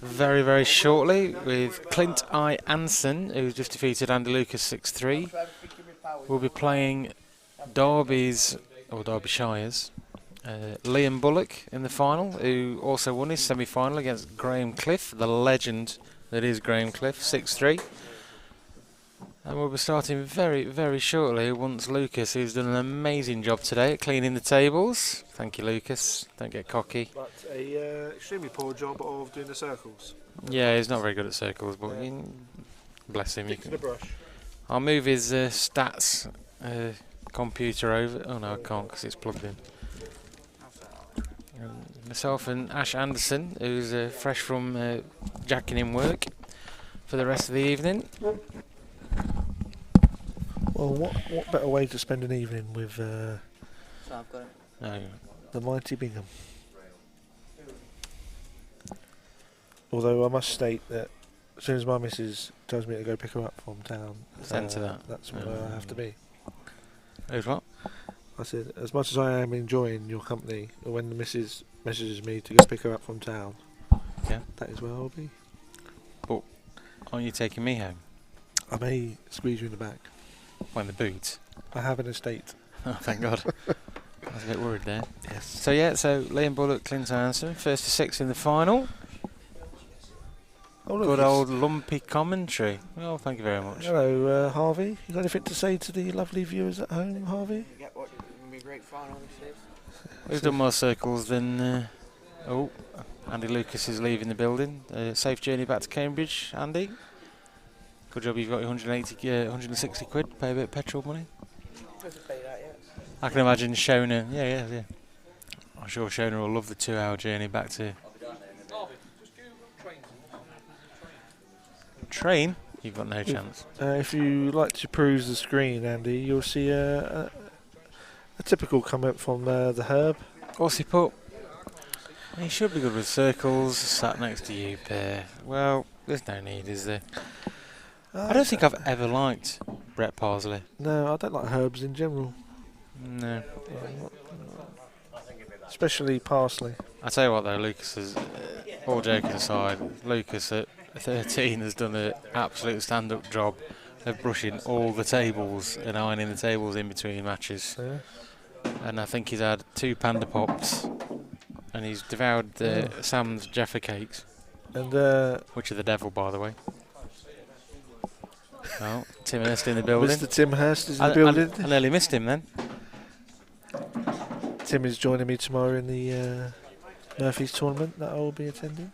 very, very shortly with Clint I. Anson, who's just defeated Andy Lucas 6-3. We'll be playing Derby's, or Derbyshire's, Liam Bullock in the final, who also won his semi-final against Graham Cliff, the legend that is Graham Cliff, 6-3. And we'll be starting very, very shortly once Lucas, who's done an amazing job today at cleaning the tables. Thank you, Lucas. Don't get cocky. But a extremely poor job of doing the circles. Yeah, he's not very good at circles, but bless him. Stick to the brush. I'll move his stats computer over. Oh no, I can't because it's plugged in. Myself and Ash Anderson, who's fresh from jacking in work for the rest of the evening. Well, what better way to spend an evening with So I've got it. No. the mighty Bingham? Although I must state that as soon as my missus tells me to go pick her up from town, Send to that. that's where I have to be. Who's what? I said, as much as I am enjoying your company, when the missus messages me to go pick her up from town, Yeah. that is where I'll be. Aren't you taking me home? I may squeeze you in the back. When the boot? I have an estate. Oh, thank God. I was a bit worried there. Yes. So yeah, so Liam Bullock, Clint Anderson, first to 6 in the final. Oh, look, Good it's- old lumpy commentary. Oh, thank you very much. Hello, Harvey. You got anything to say to the lovely viewers at home, Harvey? Yeah, what? It'll be a great final, this is. We've done more circles than... oh, Andy Lucas is leaving the building. Safe journey back to Cambridge, Andy. Good job you've got your 160 quid, pay a bit of petrol money. Hasn't paid that yet. I can imagine Shona, yeah. I'm sure Shona will love the 2-hour journey back to... Train? You've got no chance. If you like to peruse the screen, Andy, you'll see a typical comment from the Herb. What's he put? He should be good with circles, sat next to you, pair. Well, there's no need, is there? I don't think I've ever liked Brett Parsley. No, I don't like herbs in general, No. especially parsley. I tell you what though, Lucas is, all joking aside, Lucas at 13 has done an absolute stand-up job of brushing all the tables and ironing the tables in between matches. Yeah. And I think he's had 2 Panda Pops, and he's devoured Sam's Jaffa cakes, And which are the devil, by the way. Oh, Tim Hurst in the building. Mr. Tim Hurst is in the building. I nearly missed him then. Tim is joining me tomorrow in the Murphy's tournament that I will be attending.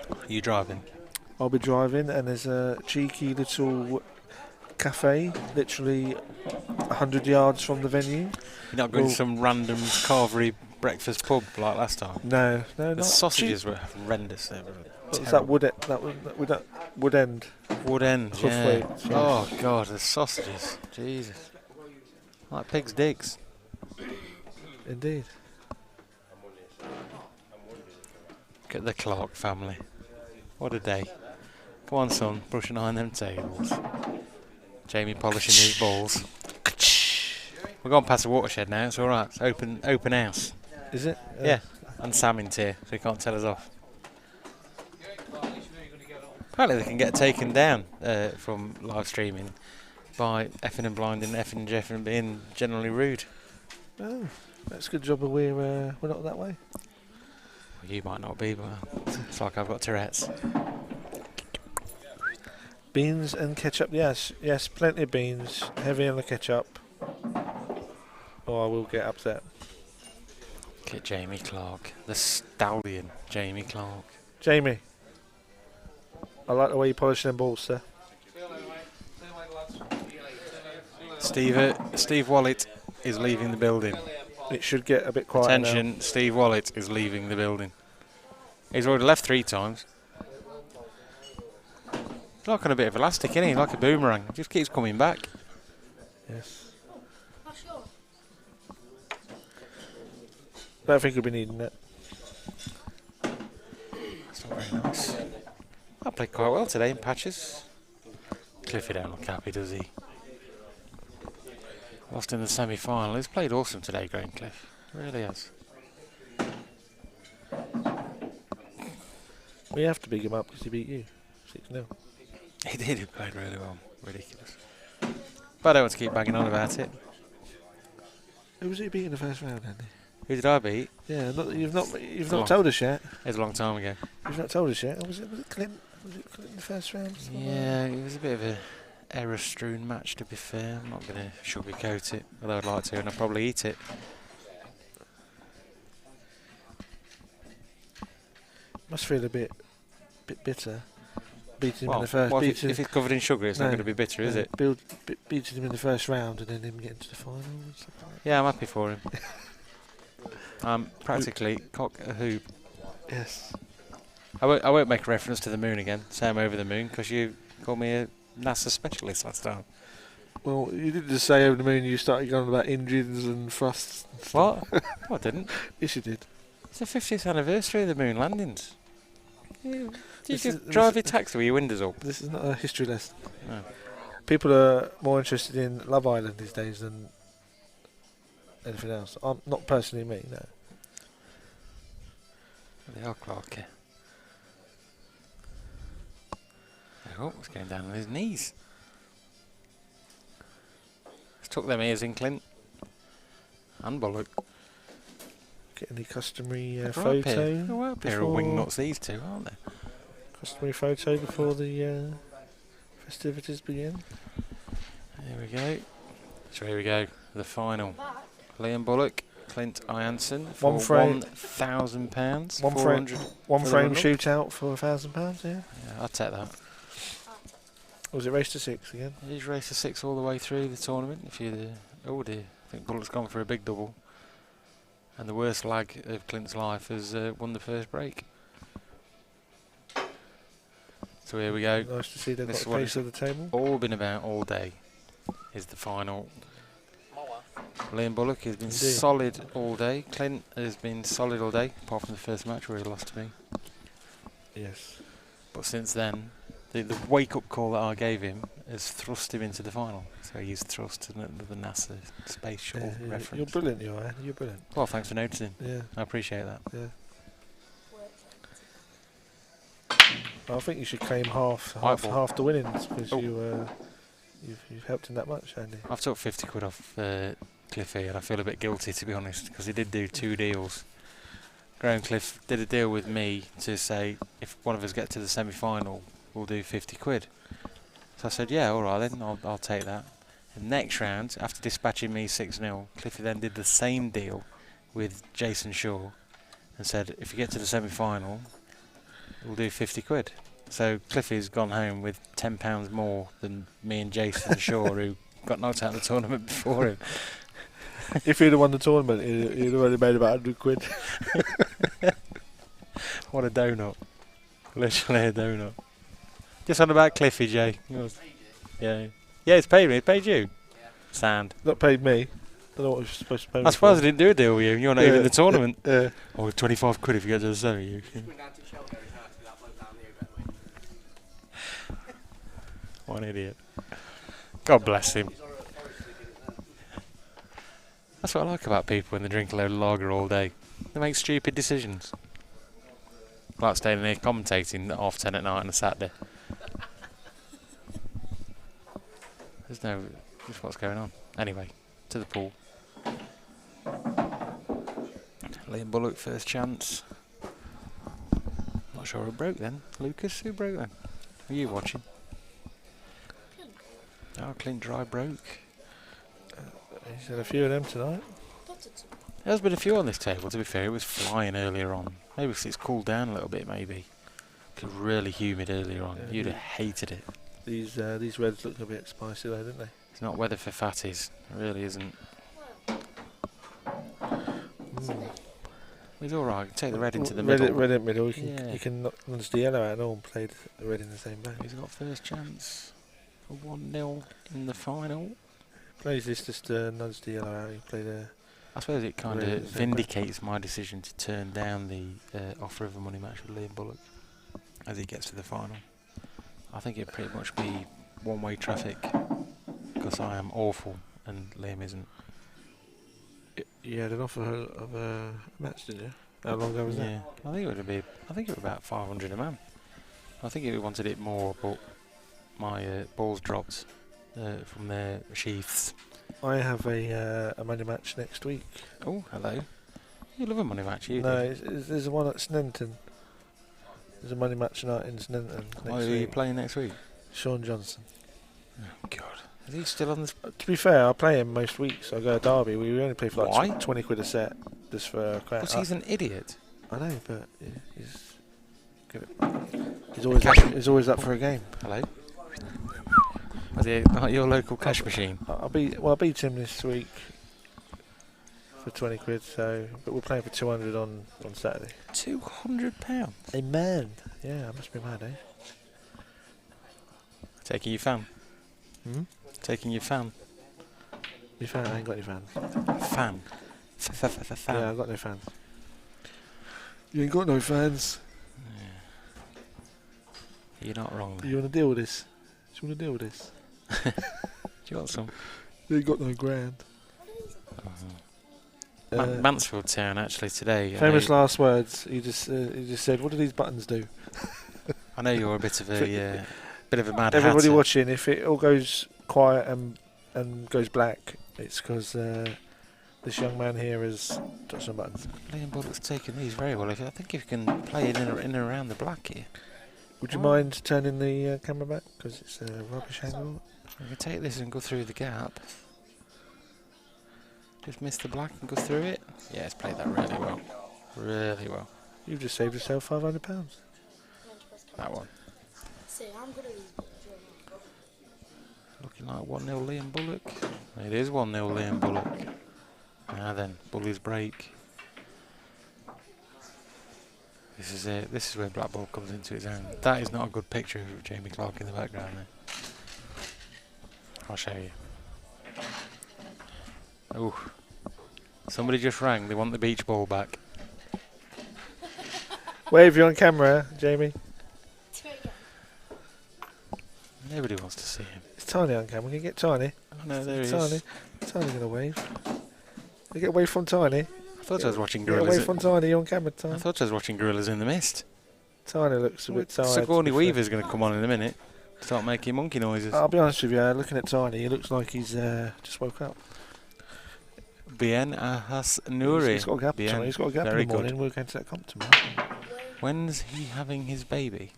Are you driving? I'll be driving, and there's a cheeky little cafe, literally 100 yards from the venue. You're not going Well- to some random carvery breakfast pub like last time? No, The not sausages were horrendous. They were What's that terrible. wood end? Wood end, Hoof yeah. weight, yeah. Oh God, the sausages, Jesus, like pig's dicks. Indeed. Look at the Clark family. What a day. Come on, son, brush and iron them tables. Jamie polishing his balls. We're going past the watershed now. It's all right. It's open house. Is it? Yeah, and Sam in here, so he can't tell us off. Apparently they can get taken down from live streaming by effing and blinding, effing and jeffing and being generally rude. Oh, that's a good job that we're not that way. Well, you might not be, but it's like I've got Tourette's. Beans and ketchup, yes, plenty of beans, heavy on the ketchup, or I will get upset. Look at Jamie Clark, the stallion Jamie Clark. Jamie, I like the way you polish them balls, sir. Steve Wallet is leaving the building. It should get a bit quiet Attention, Steve Wallet is leaving the building. He's already left 3 times. He's like on a bit of elastic, isn't he? Like a boomerang. Just keeps coming back. now. Yes. Oh, sure. Don't think we'll be needing it. That's not very nice. I played quite well today in patches. Cliffy don't look happy, does he? Lost in the semi-final. He's played awesome today, Graincliffe. Really has. We have to big him up because he beat you 6-0. He did. He played really well. Ridiculous. But I don't want to keep banging on about it. Who was it you beat in the first round, Andy? Who did I beat? Yeah, you've Long. not told us yet. It was a long time ago. You've not told us yet. Was it Clint? Was it Clint in the first round? Yeah, it was a bit of a error-strewn match, to be fair. I'm not going to sugarcoat it, although I'd like to, and I'll probably eat it. Must feel a bit bitter. Beating him in the Well, first. if it's covered in sugar, it's not going to be bitter, is it? Beating him in the first round and then him getting to the final. And stuff like that. Yeah, I'm happy for him. I'm practically cock a hoop. Yes. I won't make a reference to the moon again. Say I'm over the moon because you called me a NASA specialist last time. Well, you didn't just say over the moon. You started going about engines and thrusts. And What? I didn't. Yes, you did. It's the 50th anniversary of the moon landings. You This just is- drive this- your taxi with your windows up. This is not a history lesson. No. People are more interested in Love Island these days than anything else. I'm not personally me, no. They are Clark. Oh, it's going down on his knees. Let's tuck them ears in, Clint. And Bullock. Getting the customary They're photo. a pair of wing before- nuts, these two, aren't they? Customary photo before the festivities begin. There we go. So here we go. The final. Liam Bullock, Clint Ianson for One frame- £1,000. One frame, 400 one for the frame run-up. shootout for £1,000. Yeah. Yeah, I'll take that. Or was it race to 6 again? He's raced to 6 all the way through the tournament. If you, oh dear, I think Bullock's gone for a big double. And the worst lag of Clint's life has won the first break. So here we go. Nice to see they've This is got what a piece of the table. All been about all day is the final. Liam Bullock has been Indeed. solid all day. Clint has been solid all day, apart from the first match where he lost to me. Yes. But since then, the wake-up call that I gave him has thrust him into the final. So he's thrust to the NASA space shuttle Yeah, reference. you're brilliant, you are. You're brilliant. Well, thanks for noticing. Yeah, I appreciate that. yeah. I think you should claim half the winnings because Oh. you've helped him that much, Andy. I've took 50 quid off Cliffy, and I feel a bit guilty, to be honest, because he did do 2 deals. Graham Cliff did a deal with me to say if one of us get to the semi-final, we'll do 50 quid. So I said, yeah, all right then, I'll take that. And next round, after dispatching me 6-0, Cliffy then did the same deal with Jason Shaw and said, if you get to the semi-final, we'll do 50 quid. So Cliffy's gone home with £10 more than me and Jason Shaw, who got knocked out of the tournament before him. If he'd have won the tournament, he'd have only made about 100 quid. What a donut. Literally a donut. Just on about Cliffy, Jay. Yeah. Yeah, it's paid me. It paid you. Sand. Not paid me. Don't know what was supposed to pay me. I suppose I didn't do a deal with you. You're not even in the tournament. Yeah. Or 25 quid if you get to the semi. You. What an idiot. God bless him. That's what I like about people when they drink a load of lager all day. They make stupid decisions. Like staying there commentating at 10:30 at night on a Saturday. There's no... just what's going on. Anyway, to the pool. Liam Bullock, first chance. Not sure who broke then. Lucas, who broke then? Were you watching? Oh, Clint Dry broke. He's had a few of them tonight. There's been a few on this table, to be fair. It was flying earlier on. Maybe because it's cooled down a little bit, maybe. It was really humid earlier on. Yeah, You'd have hated it. These reds look a bit spicy though, didn't they? It's not weather for fatties. It really isn't. He's alright. Take the red into the middle. Red in the middle. Yeah. You can knock the yellow out and all and play the red in the same bag. He's got first chance for 1-0 in the final. Plays this just to nudge the yellow out. You play the... I suppose it kind Red of in the same bag. vindicates my decision to turn down the offer of a money match with Liam Bullock as he gets to the final. I think it'd pretty much be one-way traffic because I am awful and Liam isn't. You had an offer of a match, didn't you? How long ago was Yeah, I think it would be. I think it was about 500 a man. I think he wanted it more, but my balls dropped from their sheaths. that? I have a money match next week. Oh, hello. You love a money match, you No, do. there's one at Sneinton. There's a money match night in Sneinton next Who are you week. playing next week? Sean Johnson. Oh, God. Is he still on this? To be fair, I play him most weeks. I go to Derby. We only play for Why? like 20 quid a set, just for a crack. Because he's an idiot. I know, but he's good. He's always up for a game. Hello. Was he like your local cash machine? I beat him this week for 20 quid. So, but we're playing for 200 on Saturday. £200. A man. Yeah, I must be mad, eh? Taking your fan. Hmm? Taking your fan. Your fan? I ain't got any fans. Fan. Fan. Yeah, I've got no fans. You ain't got no fans. You're not wrong there. You want to deal with this? Do you want to deal with this? Do you want some? You ain't got no grand. Mansfield town actually today. Famous last words. He just said, "What do these buttons do?" I know you're a bit of a mad Everybody hatter. watching, if it all goes quiet and goes black, it's because this young man here has touched some buttons. Liam Bullock's taking these very well. I think if you can play in and around the black here. Would you mind turning the camera back because it's a rubbish angle? You can take this and go through the gap. Just miss the black and go through it. Yeah, it's played that really well. Really well. You've just saved yourself £500. That one. See, I'm good at these buttons. Looking like 1-0 Liam Bullock. It is 1-0 Liam Bullock. Now then, Bully's break. This is it. This is where Blackball comes into its own. That is not a good picture of Jamie Clark in the background there. I'll show you. Oh, somebody just rang. They want the beach ball back. Wave you on camera, Jamie. Do it again. Nobody wants to see him. It's tiny on camera. Can you get tiny? Oh no, there he Tiny. is. Tiny gonna wave. You get away from Tiny. I thought I was watching Get away Gorillas. from Tiny. You're on camera, I Tiny. thought I was watching Gorillas in the Mist. Tiny looks a bit tired. Sigourney Weaver's going to come on in a minute. Start making monkey noises. I'll be honest with you. Looking at Tiny, he looks like he's just woke up. Bien Ahas Nouri. He's got a gap. Bien. He's got a gap Very in the morning. good. We're going to that comp tomorrow. When's he having his baby?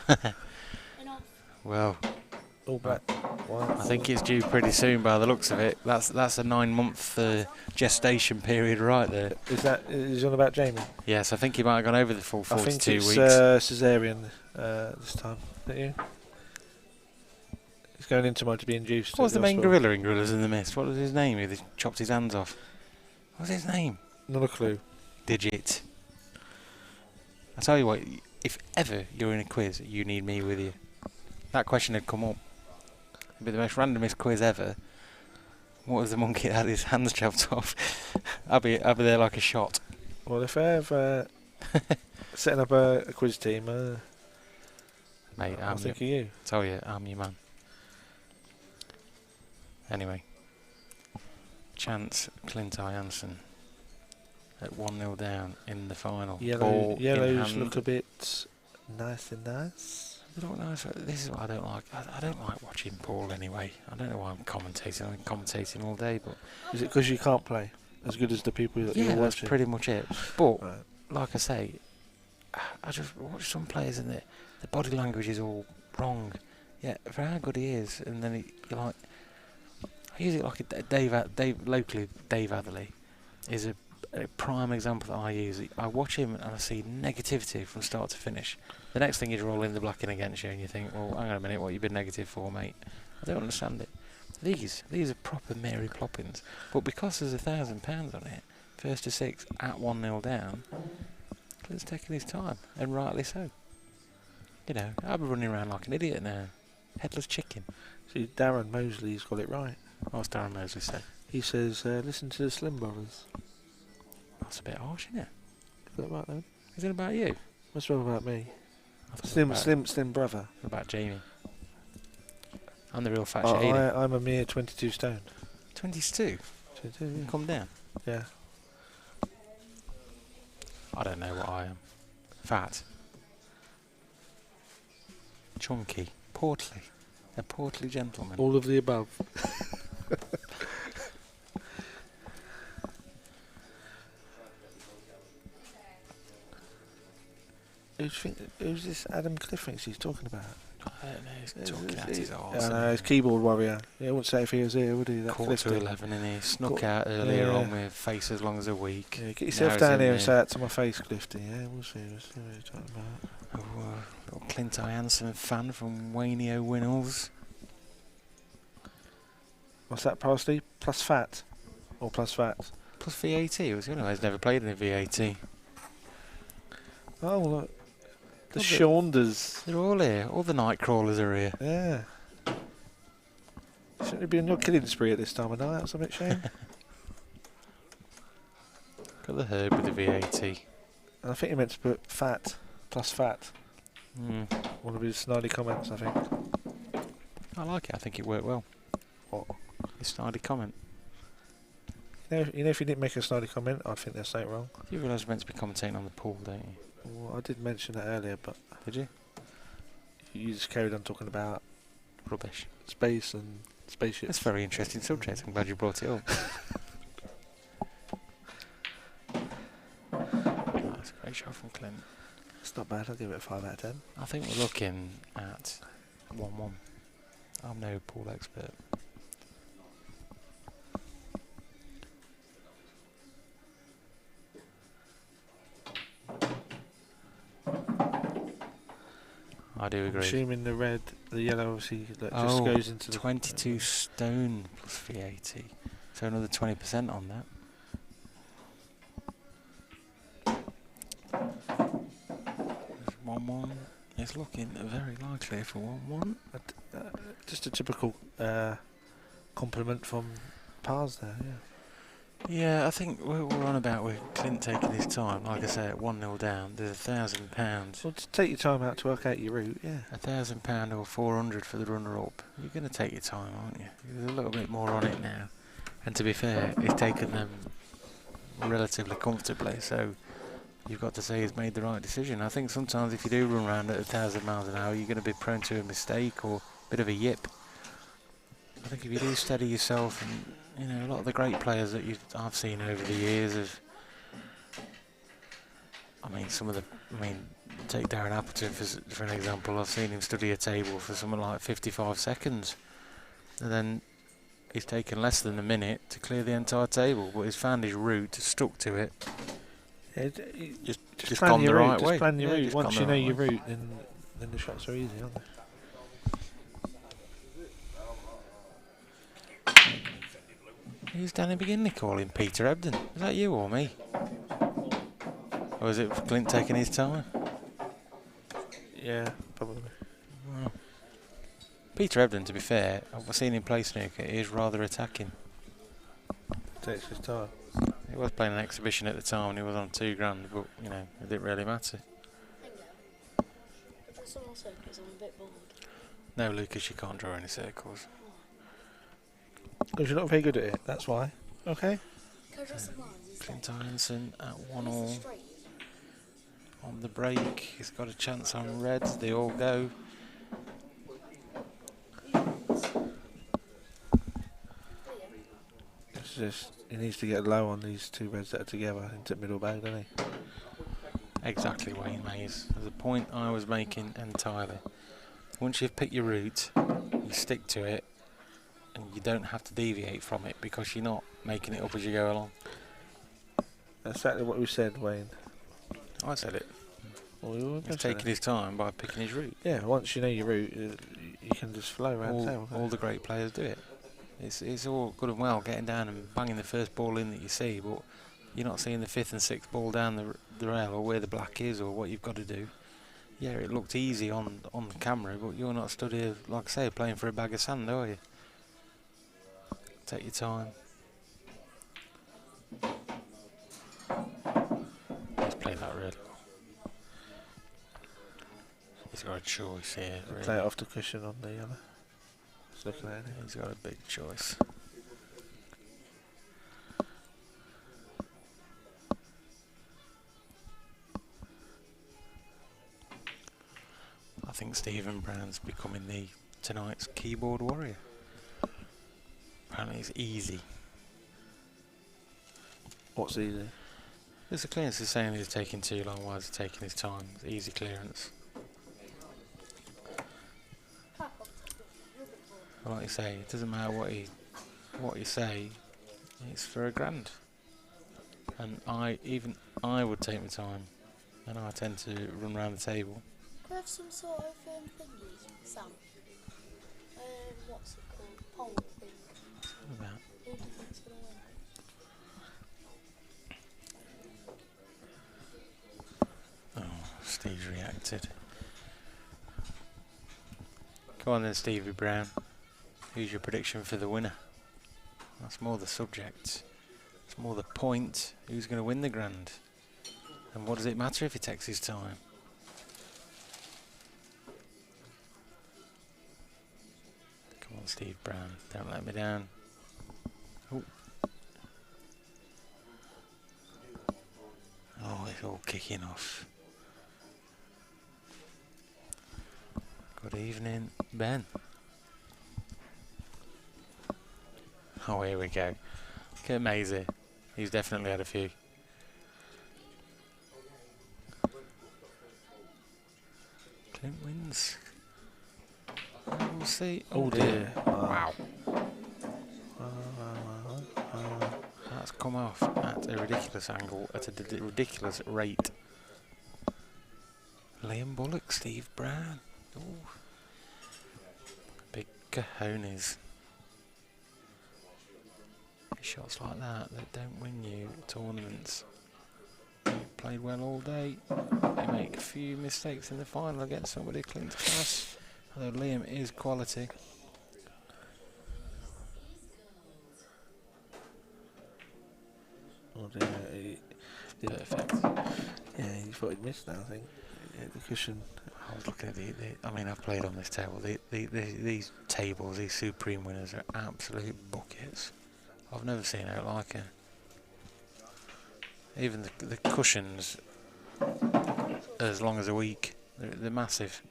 Enough. Well, All black. Wow. I think it's due pretty soon by the looks of it. That's a 9-month gestation period right there. Is on about Jamie? Yes, I think he might have gone over the full I think 42 it's weeks. cesarean this time. Don't you? He's going into to be induced. What was at the main hospital. gorilla in Gorillas in the Mist? What was his name? He chopped his hands off. What was his name? Not a clue. Digit. I tell you what, if ever you're in a quiz, you need me with you. That question had come up. It'd be the most randomest quiz ever. What was the monkey that had his hands chopped off? I'll be there like a shot. Well, if I have setting up a quiz team, Mate, I'll think of you. tell you, I'm your man. Anyway. Chance Clint Jansen at 1-0 down in the final. Ball in Yellows hand. look a bit nice and nice. They look nice. This is what I don't like. I don't like watching Paul anyway. I don't know why I'm commentating. I've been commentating all day, but Is it because you can't play as good as the people that yeah, you're that's watching? pretty much it. But Right. like I say, I just watch some players and the body language is all wrong. Yeah, for how good he is, and then you're like, I use it like Dave locally. Dave Atherley is a prime example that I use. I watch him and I see negativity from start to finish. The next thing is rolling the black in against you, and you think, well, hang on a minute, what you been negative for, mate? I don't understand it. These are proper Mary Ploppins, but because there's £1,000 on it, first to 6 at 1-0 down, Clint's taking his time, and rightly so. You know, I'll be running around like an idiot now, headless chicken. See, Darren Mosley's got it right. What's Darren Mosley say? He says, listen to the Slim Brothers. That's a bit harsh, isn't it? Is that right, then? Is it about you? What's wrong about me? I thought it was Slim brother. about Jamie. I'm the real fat Oh, shady. I'm a mere 22 stone. 22. 22, yeah. Come down. Yeah. I don't know what I am. Fat. Chunky. Portly. A portly gentleman. All of the above. Who's this Adam Cliff thinks he's talking about? I don't know, he's talking at his arse. I know, he's keyboard warrior. Yeah, I wouldn't say if he was here, would he? That Quarter to Clifton. 11 and he snuck out earlier on with face as long as a week. Yeah, get Now yourself he's down in here and there. say that to my face, Clifton. Yeah, we'll see what you're talking about. Oh, little Clint Hansen fan from Wainio Winnells. What's that, parsley? Plus fat? Or plus fat? Plus VAT. It was he's never played any VAT. Oh, look. The Oh, Shaunders. They're all here. All the night crawlers are here. Yeah. Shouldn't it be on your killing spree at this time of night? That's a bit shame. Got the herb with the VAT. And I think you meant to put fat. Plus fat. Mm. One of his snidey comments, I think. I like it. I think it worked well. What? His snidey comment. You know, if you didn't make a snidey comment, I'd think there's something wrong. You realise you're meant to be commentating on the pool, don't you? Well, I did mention that earlier, but Did you? you just carried on talking about Rubbish. space and spaceships. It's a very interesting subject. I'm glad you brought it up. That's a great shot from Clint. It's not bad. I'll give it a 5 out of 10. I think we're looking at 1-1. I'm no pool expert. I do I'm agree. assuming the yellow obviously just Oh, goes into the 22 stone plus VAT. So another 20% on that. 1-1. It's looking very likely for 1-1. just a typical compliment from Pars there. Yeah. Yeah, I think we're on about with Clint taking his time. Like I say, at 1-0 down, there's £1,000. Well, just take your time out to work out your route. Yeah. £1,000 or 400 for the runner-up. You're going to take your time, aren't you? There's a little bit more on it now. And to be fair, he's taken them relatively comfortably. So you've got to say he's made the right decision. I think sometimes if you do run around at 1,000 miles an hour, you're going to be prone to a mistake or a bit of a yip. I think if you do steady yourself, and a lot of the great players that I've seen over the years have, take Darren Appleton for an example. I've seen him study a table for something like 55 seconds, and then he's taken less than a minute to clear the entire table, but he's found his route, stuck to it. Yeah, Just plan gone your the route. right Just way. plan your Yeah, route. just Once gone you the know right your way. route, then the shots are easy, aren't they? Who's down in the beginning calling Peter Ebden? Is that you or me? Or is it Clint taking his time? Yeah, probably. Wow. Peter Ebden, to be fair, I've seen him play snooker. He is rather attacking. Takes his time. He was playing an exhibition at the time and he was on £2,000, but it didn't really matter. Just on circles, I'm a bit bored. No, Lucas, you can't draw any circles. Because you're not very good at it, that's why. Okay. Can I draw some lines instead? Clint Hansen at Is 1-all. it straight? On the break, he's got a chance on reds. They all go. It's just he needs to get low on these two reds that are together into the middle bag, doesn't he? Exactly, Wayne Mays. There's a point I was making entirely. Once you've picked your route, you stick to it, and you don't have to deviate from it because you're not making it up as you go along. That's exactly what we said, Wayne. I said it. Well, we were He's both taking saying his time by picking his route. it. Yeah, once you know your route, you can just flow around the table. All the great players do it. It's all good and well getting down and banging the first ball in that you see, but you're not seeing the fifth and sixth ball down the rail or where the black is or what you've got to do. Yeah, it looked easy on the camera, but you're not stood here, like I say, playing for a bag of sand, are you? Take your time. He's playing that really well. He's got a choice here. Really. Play it off the cushion on the yellow. Just looking at it. He's got a big choice. think Stephen Brown's becoming tonight's keyboard warrior. Apparently it's easy. What's easy? There's a clearance is saying he's taking too long. Why is he taking his time? It's easy clearance. Well, like you say, it doesn't matter what you say. It's for a grand. And I would take my time, and I tend to run around the table. Could I have some sort of thingies, Sam? What's it called? Poll thing. Something about. Who do you think's gonna win? Steve's reacted. Go on then, Stevie Brown. Who's your prediction for the winner? That's more the subject. It's more the point. Who's going to win the grand? And what does it matter if he takes his time? Come on, Steve Brown. Don't let me down. Oh. Oh, it's all kicking off. Good evening, Ben. Oh, here we go. Look at Maisie. He's definitely had a few. Clint wins. We'll see. Oh dear. Wow. That's come off at a ridiculous angle, at a ridiculous rate. Liam Bullock, Steve Brown. Ooh. Big cojones. Shots like that don't win you tournaments. You played well all day. You make a few mistakes in the final against somebody Clint's class. Although Liam is quality. Oh dear. Perfect. Yeah, he thought he'd missed now, I think. Yeah, the cushion. I was looking at I mean, I've played on this table. These tables, these Supreme winners are absolute buckets. I've never seen it like it. Even the cushions are as long as a week. They're massive.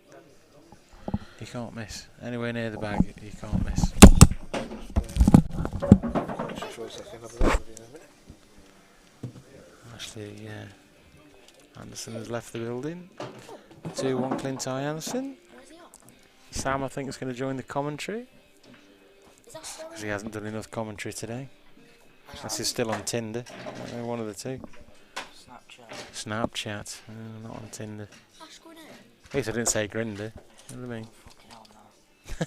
You can't miss. Anywhere near the bag, you can't miss. Actually, yeah. Anderson has left the building. 2-1 Clint Anderson. Where's he off? Sam, I think, is going to join the commentary. Is that still Because he hasn't done enough commentary today. Unless he's still on Tinder. One of the two. Snapchat. Not on Tinder. Ash going in? At least I didn't say Grinder. You know what I mean? Fucking hell no.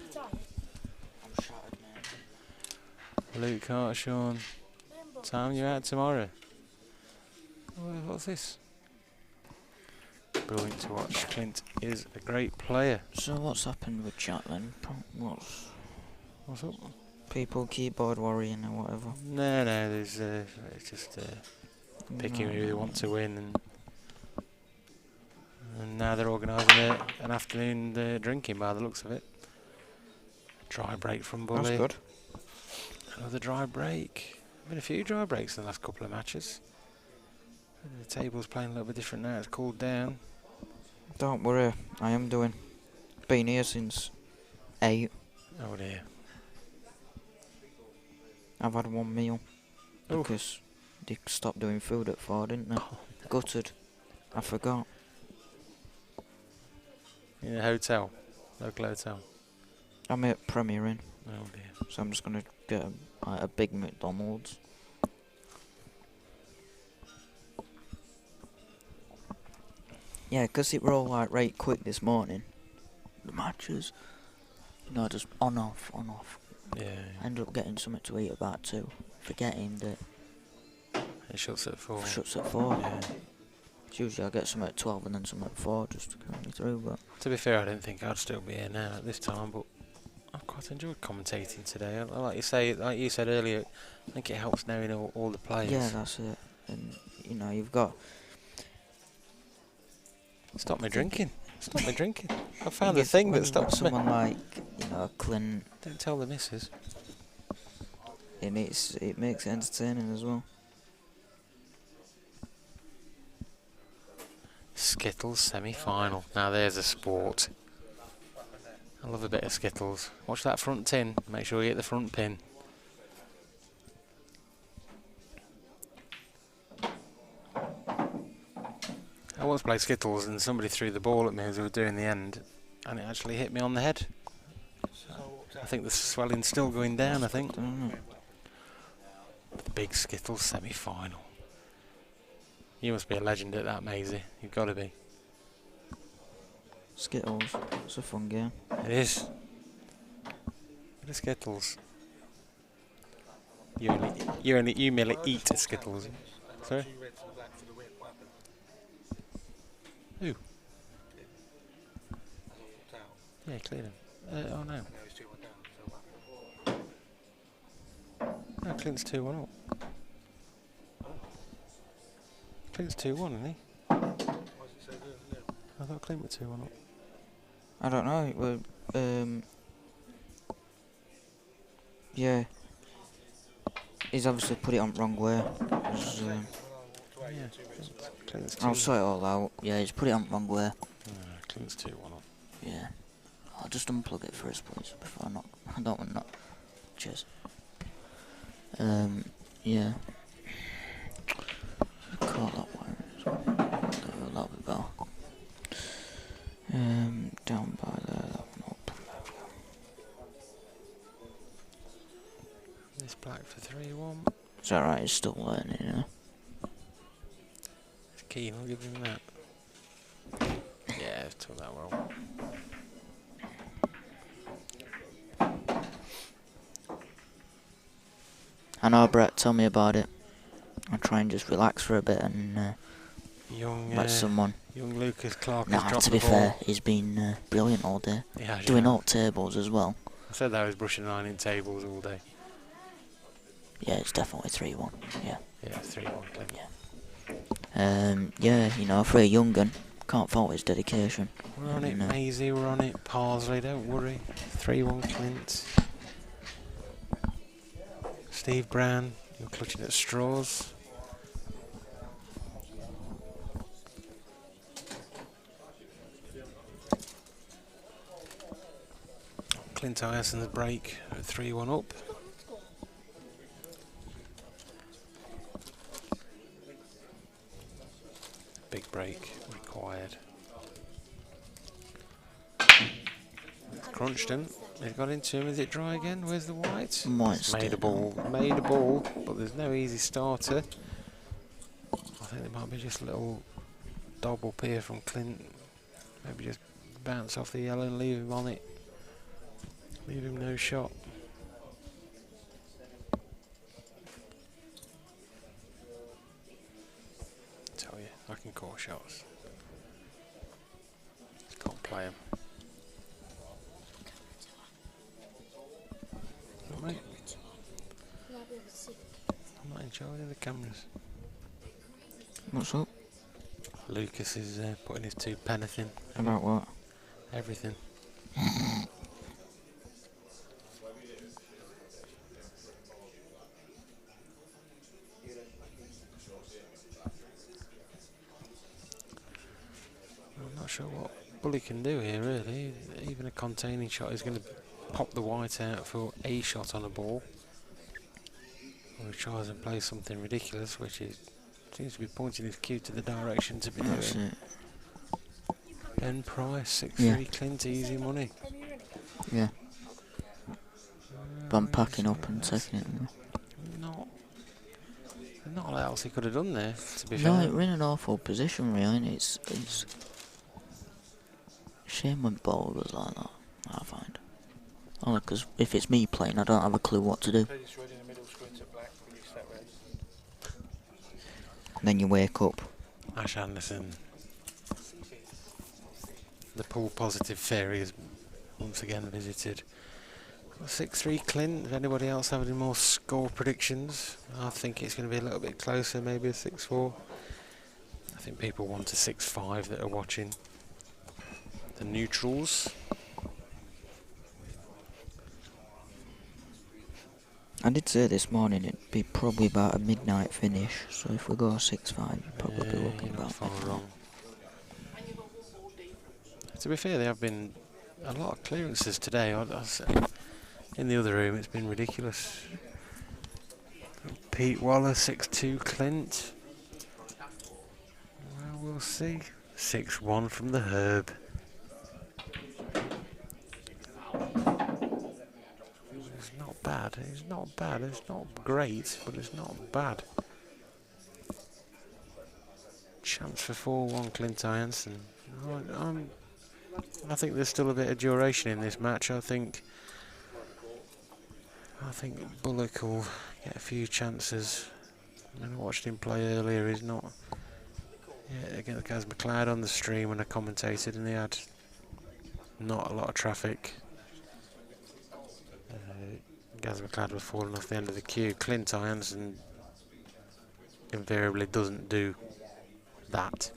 You tired? I'm shattered, mate. Luke Carter, Sean. Sam, you out tomorrow? What's this? Brilliant to watch. Clint is a great player. So what's happened with chat then? What's up? People keyboard worrying or whatever. No, there's it's just picking who they want to win, and now they're organising an afternoon drinking by the looks of it. Dry break from Bully. That's good. Another dry break. Been a few dry breaks in the last couple of matches. The table's playing a little bit different now. It's cooled down. Don't worry, I am doing. Been here since 8. Oh dear. I've had one meal. Oh. Because they stopped doing food at 4, didn't they? Gutted. I forgot. In a hotel. Local hotel. I'm at Premier Inn, Oh dear. so I'm just going to get a big McDonald's. Yeah, 'cause it were all like right quick this morning. The matches. You know, just on off. Yeah. I ended up getting something to eat about 2. Forgetting that It shuts at 4. it shuts at 4. Yeah. Usually I get some at 12 and then some at 4 just to carry me through, but To be fair, I didn't think I'd still be here now at this time, but I've quite enjoyed commentating today. Like you said earlier, I think it helps knowing all the players. yeah, that's it. And you know, you've got Stop me drinking. I found you the thing when that you've got stops me. someone like, you know, Clint, Don't tell the missus. it makes it entertaining as well. Skittles semi-final. Now there's a sport. I love a bit of Skittles. Watch that front tin. Make sure you hit the front pin. I once played Skittles and somebody threw the ball at me as we were doing the end, and it actually hit me on the head. I think the swelling's still going down, I think. The big Skittles semi-final. You must be a legend at that, Maisie. You've got to be. Skittles. It's a fun game. It is. Bit of Skittles. You merely eat Skittles. Sorry? Who? Yeah, cleared him. Oh no. No, Clint's 2-1 up. Clint's 2-1, isn't he? I thought Clint was 2-1 up. I don't know. It was, yeah. He's obviously put it on wrong way. Yeah, Clint's I'll sort it all out. Yeah, he's put it on wrong way. Clint's 2-1 up. Yeah. I'll just unplug it first, please, before I don't want that. Cheers. Yeah. Call that wire as well. That'll be better. Down by there, that one up. This black for 3-1. It's alright, he's still learning, you know. It's keen, I'll give him that. Yeah, took that well. I know, Brett, tell me about it. I'll try and just relax for a bit and let someone. Young Lucas Clark Nah, has dropped to the be ball. fair, he's been brilliant all day. Yeah, Doing alt tables as well. I said that I was brushing ironing tables all day. Yeah, it's definitely 3-1. Yeah. Yeah, 3-1 Clint. Yeah, you know, for a young gun, can't fault his dedication. We're on it, Maisie, we're on it. Parsley, don't worry. 3-1 Clint. Steve Brown, you're clutching at straws. Clint Ireson's break at 3-1 up. Big break required. Crunched him. They've got into him. Is it dry again? Where's the white? Made a ball. Made a ball, but there's no easy starter. I think there might be just a little dob up here from Clint. Maybe just bounce off the yellow and leave him on it. Leave him no shot. Tell you, I can call shots. Just can't play him. Mate, I'm not in charge of the cameras. What's up? Lucas is putting his 2 penneth in. About what? Everything. I'm not sure what Bully can do here, really. Even a containing shot is going to pop the white out for a shot on a ball. Or he tries and plays something ridiculous, which is seems to be pointing his cue to the direction to be doing. Ben Price, 6-3 Clint, easy money. Yeah. But I'm packing up and taking it. Not a lot else he could have done there, to be No, fair. we're in an awful position, really. And it's shame when ball was like that, I find. Only because if it's me playing, I don't have a clue what to do. Then you wake up. Ash Anderson. The pool positive fairy is once again visited. 6-3 Clint. Does anybody else have any more score predictions? I think it's going to be a little bit closer, maybe a 6-4. I think people want a 6-5 that are watching. The neutrals. I did say this morning it'd be probably about a midnight finish, so if we go 6-5, you'd probably be looking you're not about far midnight. wrong. To be fair, there have been a lot of clearances today. In the other room, it's been ridiculous. Pete Waller, 6-2 Clint. Well, we'll see. 6-1 from the Herb. It's not bad. It's not bad. It's not great, but it's not bad. Chance for 4-1 Clint Jansen. I think there's still a bit of duration in this match. I think Bullock will get a few chances. I watched him play earlier. He's not. Yeah, against Gaz McLeod on the stream when I commentated, and he had not a lot of traffic. Gaz McLeod was falling off the end of the queue. Clint Jansen invariably doesn't do that.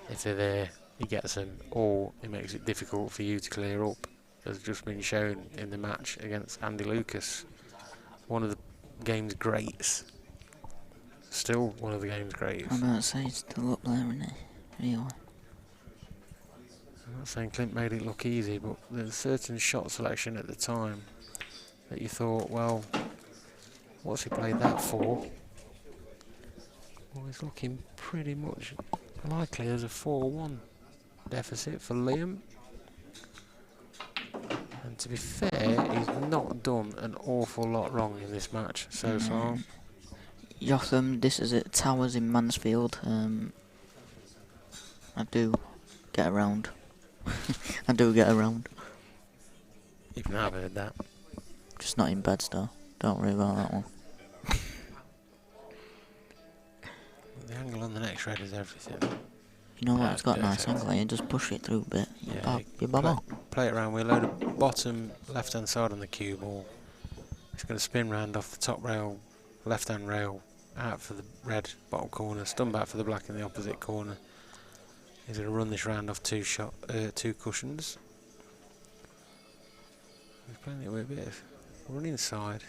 If they're there, he gets them, or it makes it difficult for you to clear up, as just been shown in the match against Andy Lucas. One of the game's greats. Still one of the game's greats. I'm about to say, it's still up there, isn't it? Really? I'm not saying Clint made it look easy, but there's certain shot selection at the time that you thought, well, what's he played that for? Well, he's looking pretty much likely as a 4-1 deficit for Liam. And to be fair, he's not done an awful lot wrong in this match so far. Jotham, this is at Towers in Mansfield. I do get around. I do get around. Even I've heard that. Just not in Bedstow. Don't worry about that one. The angle on the next red is everything. You know what? It's got a Perfect. nice angle. You just push it through a bit. Yeah, You're bob play it around. We'll load a bottom left-hand side on the cue ball. It's going to spin round off the top rail, left-hand rail, out for the red bottom corner, stun back for the black in the opposite corner. He's going to run this round off two cushions. He's playing it with a bit of run inside.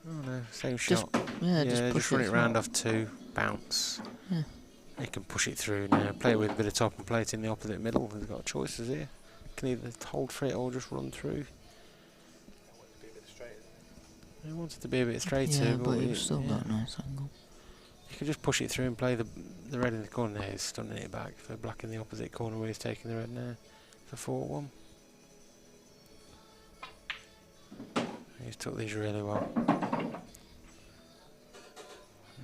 Oh no, same shot. Just run it round off two, bounce. Yeah. He can push it through now, play it with a bit of top and play it in the opposite middle. He's got choices here. Can either hold for it or just run through. He wanted to be a bit straighter, yeah, but he's still got a nice angle. You could just push it through and play the red in the corner there. He's stunning it back for black in the opposite corner where he's taking the red now for 4-1. He's took these really well.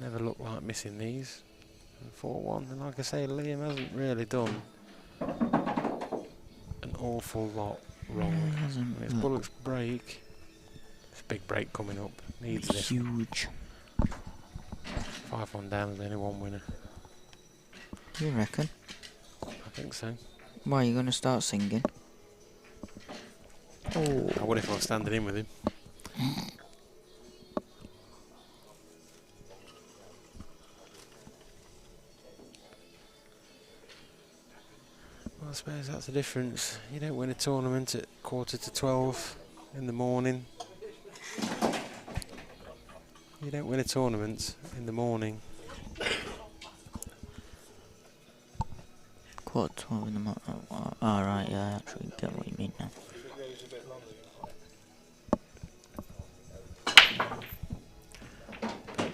Never looked like missing these. 4-1, and like I say, Liam hasn't really done an awful lot wrong. It's Bullock's break. It's a big break coming up. Needs this. Huge. 5-1 down, there's only one winner. You reckon? I think so. Why, are you going to start singing? Oh. I would if I was standing in with him. Well, I suppose that's the difference. You don't win a tournament at 11:45 in the morning. You don't win a tournament in the morning. 12 in the morning. Alright, yeah, I actually get what you mean now.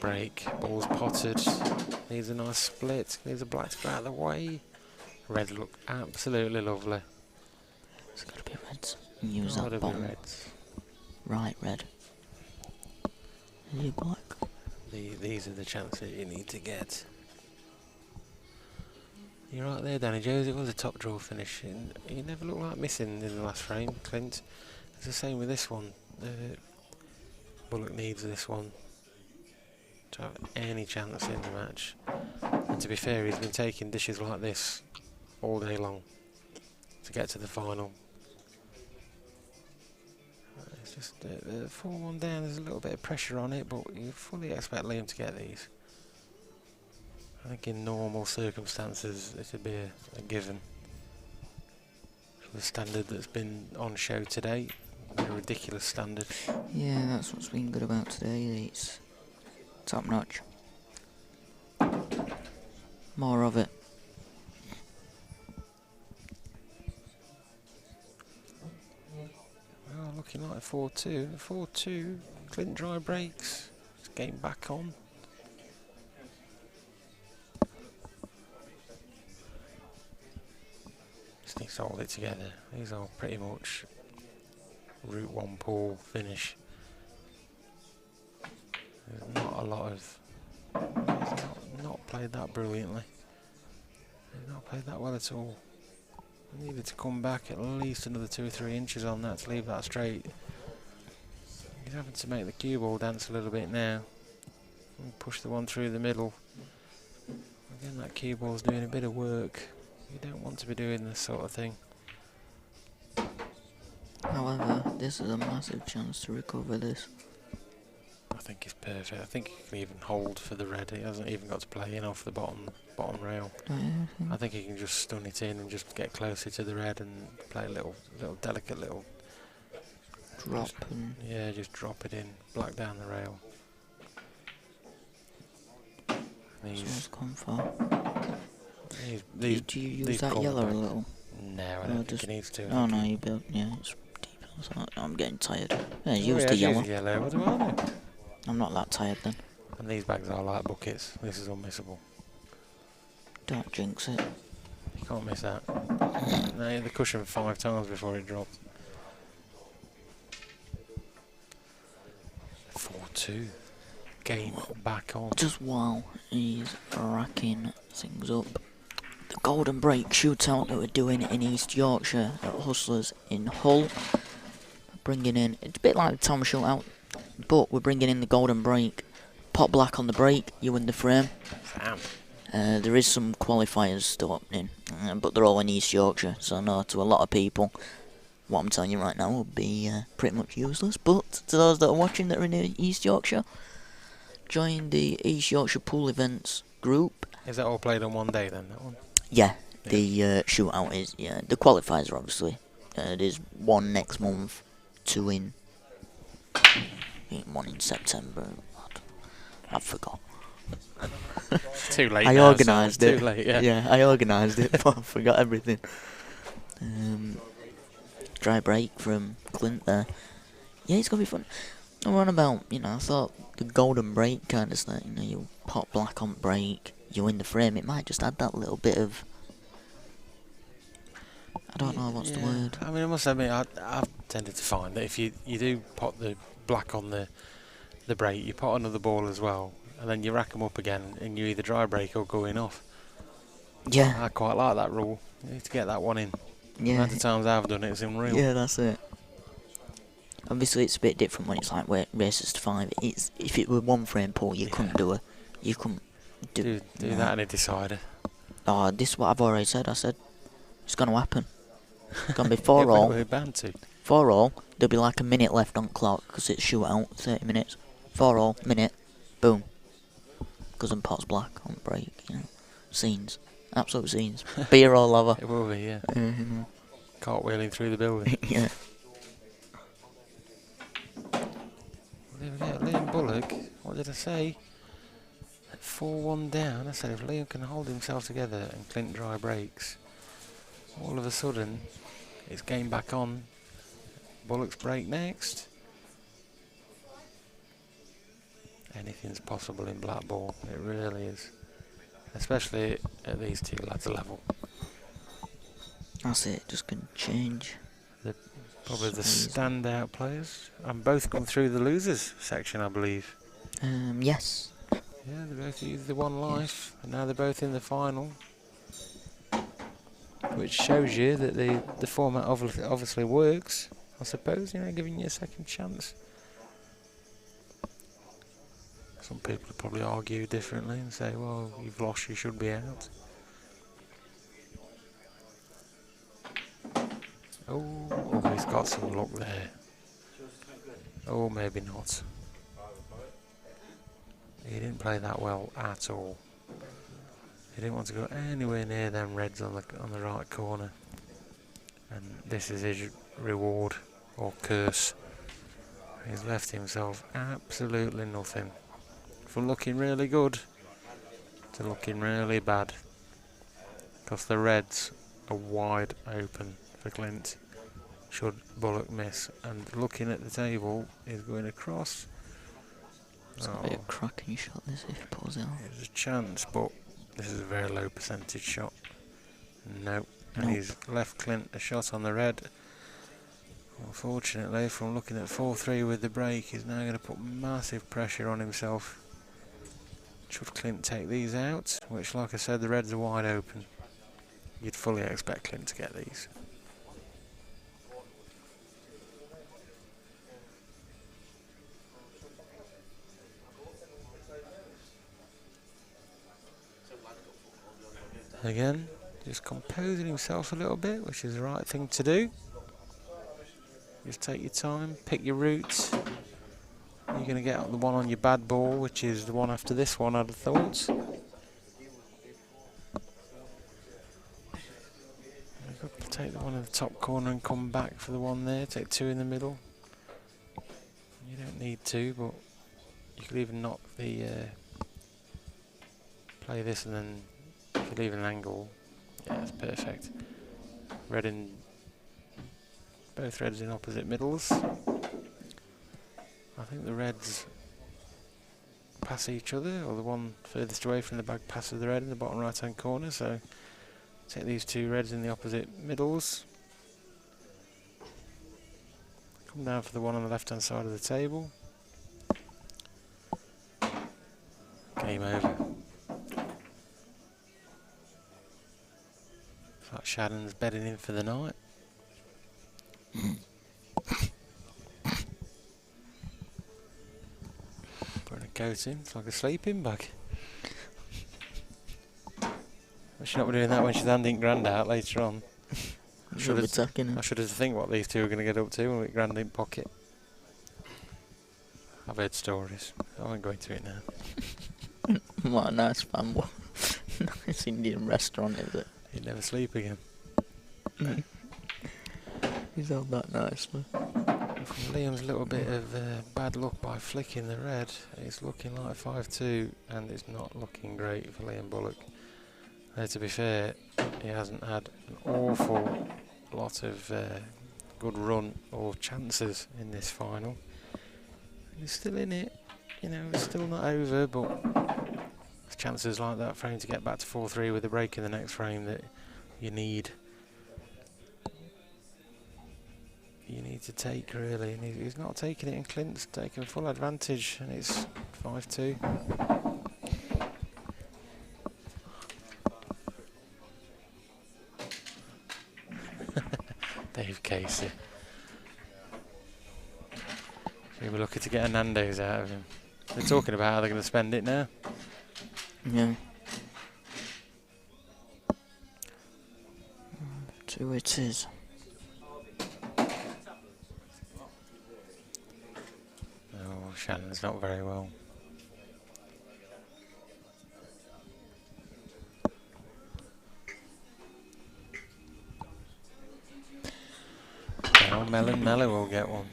Break, ball's potted. Needs a nice split. Needs a black to go out of the way. Red look absolutely lovely. It's got to be reds. Use that bomb. Reds. Right, red. Is it black? These are the chances you need to get. You're right there, Danny Jones. It was a top draw finish. You never looked like missing in the last frame, Clint. It's the same with this one. Bullock needs this one to have any chance in the match. And to be fair, he's been taking dishes like this all day long to get to the final. It's just 4-1 down, there's a little bit of pressure on it, but you fully expect Liam to get these. I think in normal circumstances it would be a given. For the standard that's been on show today, a ridiculous standard. Yeah, that's what's been good about today. It's top notch. More of it. looking like 4-2. 4-2. Clint dry breaks. It's game back on. Just needs to hold it together. These are pretty much Route 1 pool finish. There's not a lot of... He's not played that brilliantly. He's not played that well at all. Needed to come back at least another 2 or 3 inches on that to leave that straight. He's having to make the cue ball dance a little bit now. And push the one through the middle. Again, that cue ball's doing a bit of work. You don't want to be doing this sort of thing. However, this is a massive chance to recover this. I think he's perfect. I think he can even hold for the red. He hasn't even got to play in off the bottom rail. I think he can just stun it in and just get closer to the red and play a little delicate little drop and yeah, just drop it in, black down the rail. He's come far. Do you use that yellow a little? No, I don't think he needs to. Oh no, you built. Yeah, it's deep. I'm getting tired. Yeah, use the yellow. What do I do? I'm not that tired then. And these bags are like buckets. This is unmissable. Don't jinx it. You can't miss that. No, the cushion 5 times before it dropped. 4-2. Game back on. Just while he's racking things up, the Golden Break shootout that we're doing in East Yorkshire at Hustlers in Hull. Bringing in, it's a bit like the Tom shootout, but we're bringing in the Golden Break. Pot black on the break, you win the frame. There is some qualifiers still happening, but they're all in East Yorkshire, so I know to a lot of people what I'm telling you right now will be pretty much useless, but to those that are watching that are in East Yorkshire, join the East Yorkshire Pool Events group. Is that all played on one day then, that one? Yeah, the shootout is, yeah, the qualifiers are obviously. There's one next month, 2 in, I think 1 in September, I forgot. Too late. I organised it. Too late, yeah. Yeah, I organised it, but I forgot everything. Dry break from Clint there. Yeah, it's gonna be fun. I'm on about, I thought the Golden Break kind of stuff. You pot black on break, you win the frame. It might just add that little bit of. I don't know what's the word. I mean, I must admit, I've tended to find that if you do pot the black on the break, you pot another ball as well, and then you rack them up again, and you either dry break or going off. Yeah. I quite like that rule. You need to get that one in. Yeah. The amount of times I've done it's unreal. Yeah, that's it. Obviously, it's a bit different when it's like races to 5. It's if it were one frame pool, you couldn't do do that in a decider. Oh, this is what I've already said. I said it's gonna happen. It's gonna be 4 all. We're bound to. 4 all. There'll be like a minute left on clock because it's shootout. 30 minutes. 4 all. Minute. Boom. Cousin pot's black on break. Scenes. Absolute scenes. Beer all over. It will be, yeah. Cartwheeling through the building. Yeah. There we go, Liam Bullock. What did I say? At 4-1 down, I said if Liam can hold himself together and Clint dry breaks, all of a sudden it's game back on. Bullock's break next. Anything's possible in Blackball, it really is. Especially at these two lads' level. That's it, just can change. Probably the standout players. And both come through the losers section, I believe. Yes. Yeah, they both used the one life, and now they're both in the final. Which shows you that the format obviously works, I suppose, giving you a second chance. Some people would probably argue differently and say, well, you've lost, you should be out. Oh, he's got some luck there. Oh, maybe not. He didn't play that well at all. He didn't want to go anywhere near them reds on the right corner. And this is his reward, or curse. He's left himself absolutely nothing. From looking really good to looking really bad. Because the reds are wide open for Clint. should Bullock miss. And looking at the table, he's going across. It's going to be a cracking shot this if he pulls it off. There's a chance, but this is a very low percentage shot. Nope. And Nope. he's left Clint a shot on the red. Unfortunately, from looking at 4-3 with the break, he's now going to put massive pressure on himself. Should Clint take these out, which, like I said, the reds are wide open. You'd fully expect Clint to get these. Again, just composing himself a little bit, which is the right thing to do. Just take your time, pick your routes. You're going to get the one on your bad ball, which is the one after this one, I'd have thought. Take the one in the top corner and come back for the one there. Take two in the middle. You don't need to, but you could even knock the... play this and then if you leave an angle, yeah, that's perfect. Red in... both reds in opposite middles. I think the reds pass each other, or the one furthest away from the bag passes the red in the bottom right hand corner, so take these two reds in the opposite middles. Come down for the one on the left hand side of the table. Game over. It's like Shannon's bedding in for the night. Putting a coat in, it's like a sleeping bag. I should not be doing that when she's handing Grand out later on. I should have to think what these two are going to get up to when we Grand in pocket. I've heard stories. I won't go into it now. What a nice family. Nice Indian restaurant, is it? You'd never sleep again. He's held that nicely. From Liam's little bit of bad luck by flicking the red, it's looking like 5-2, and it's not looking great for Liam Bullock. To be fair, he hasn't had an awful lot of good run or chances in this final. He's still in it, you know, it's still not over, but there's chances like that for him to get back to 4-3 with a break in the next frame that you need. You need to take, really, and he's not taking it, and Clint's taking full advantage, and it's 5-2. Dave Casey. So we're lucky to get a Nando's out of him. They're talking about how they're going to spend it now. Yeah. 2 it is. Oh, Shannon's not very well. Oh, Mello will get one.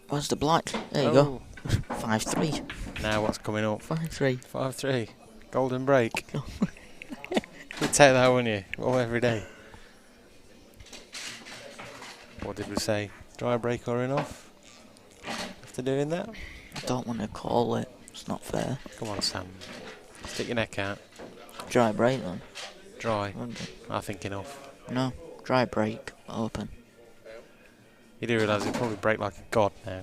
Where's the black? There you go. 5-3. Now what's coming up? 5-3. 5-3. Golden break. You'd take that, wouldn't you? Oh, every day. What did we say? Dry break or enough? After doing that? I don't want to call it. It's not fair. Come on, Sam. Stick your neck out. Dry break then. Dry. I think enough. No. Dry break. Open. You do realise he'll probably break like a god now.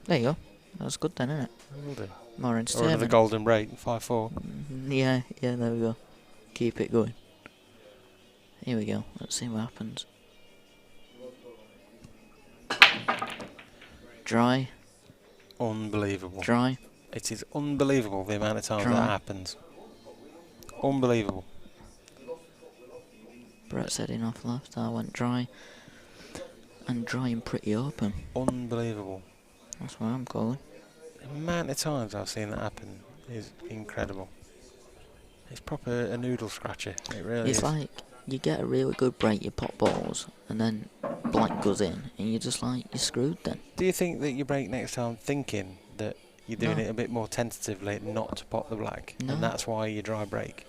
There you go. That's good then, isn't it? Will do. More Or entertainment. another golden break, 5-4. Yeah, there we go. Keep it going. Here we go. Let's see what happens. Dry. Unbelievable. Dry. It is unbelievable the amount of times Dry. that happens. Unbelievable. Brett's heading off left. I went dry. And dry and pretty open. Unbelievable. That's where I'm going. The amount of times I've seen that happen is incredible. It's proper a noodle scratcher. It really It's is. like you get a really good break, you pop balls, and then black goes in, and you're just like, you're screwed then. Do you think that you break next time thinking that you're doing No. it a bit more tentatively, not to pop the black, No. and that's why you dry break?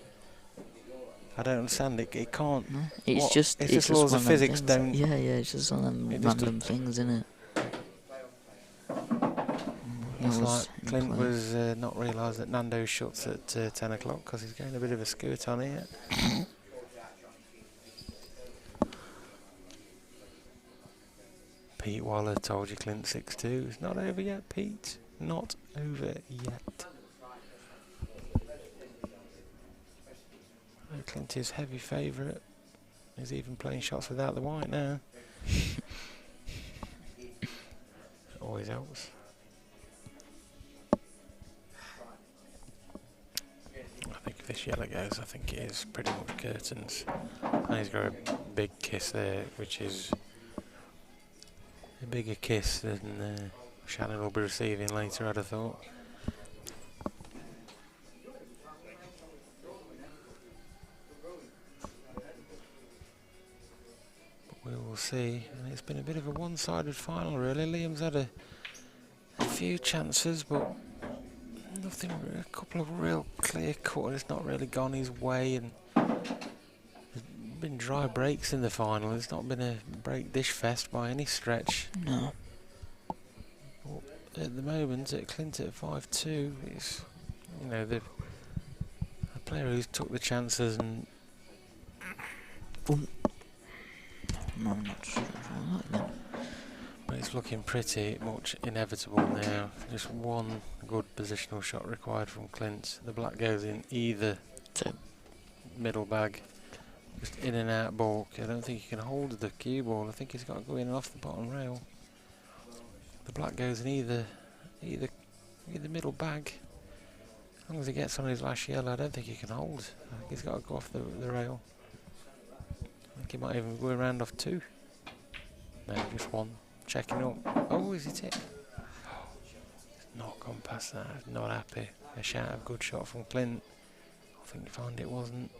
I don't understand it. It can't. No, it's What? just It's just laws one of of them physics. things. Don't. Yeah, it's just one of them It just random things, isn't it? Looks like Clint was not realised that Nando shuts at 10 o'clock because he's getting a bit of a squirt on here. Pete Waller told you Clint 6-2. It's not over yet, Pete. Not over yet. Clint is heavy favourite. He's even playing shots without the white now. Always helps. I think if this yellow goes, I think it is pretty much curtains. And he's got a big kiss there, which is a bigger kiss than Shannon will be receiving later, I'd have thought. We will see. And it's been a bit of a one-sided final, really. Liam's had a few chances, but nothing. A couple of real clear cut, and it's not really gone his way. And there's been dry breaks in the final. It's not been a break dish fest by any stretch. No. But at the moment, at Clint at 5-2, it's the player who's took the chances and. No, I'm not sure about that. But it's looking pretty much inevitable now. Just one good positional shot required from Clint. The black goes in either middle bag, just in and out ball. I don't think he can hold the cue ball. I think he's got to go in and off the bottom rail. The black goes in either middle bag. As long as he gets on his last yellow, I don't think he can hold. I think he's got to go off the rail. I think he might even go around off two. No, just one. Checking up. Oh, is it? Not gone past that. Not happy. A shout of good shot from Clint. I think you found it wasn't.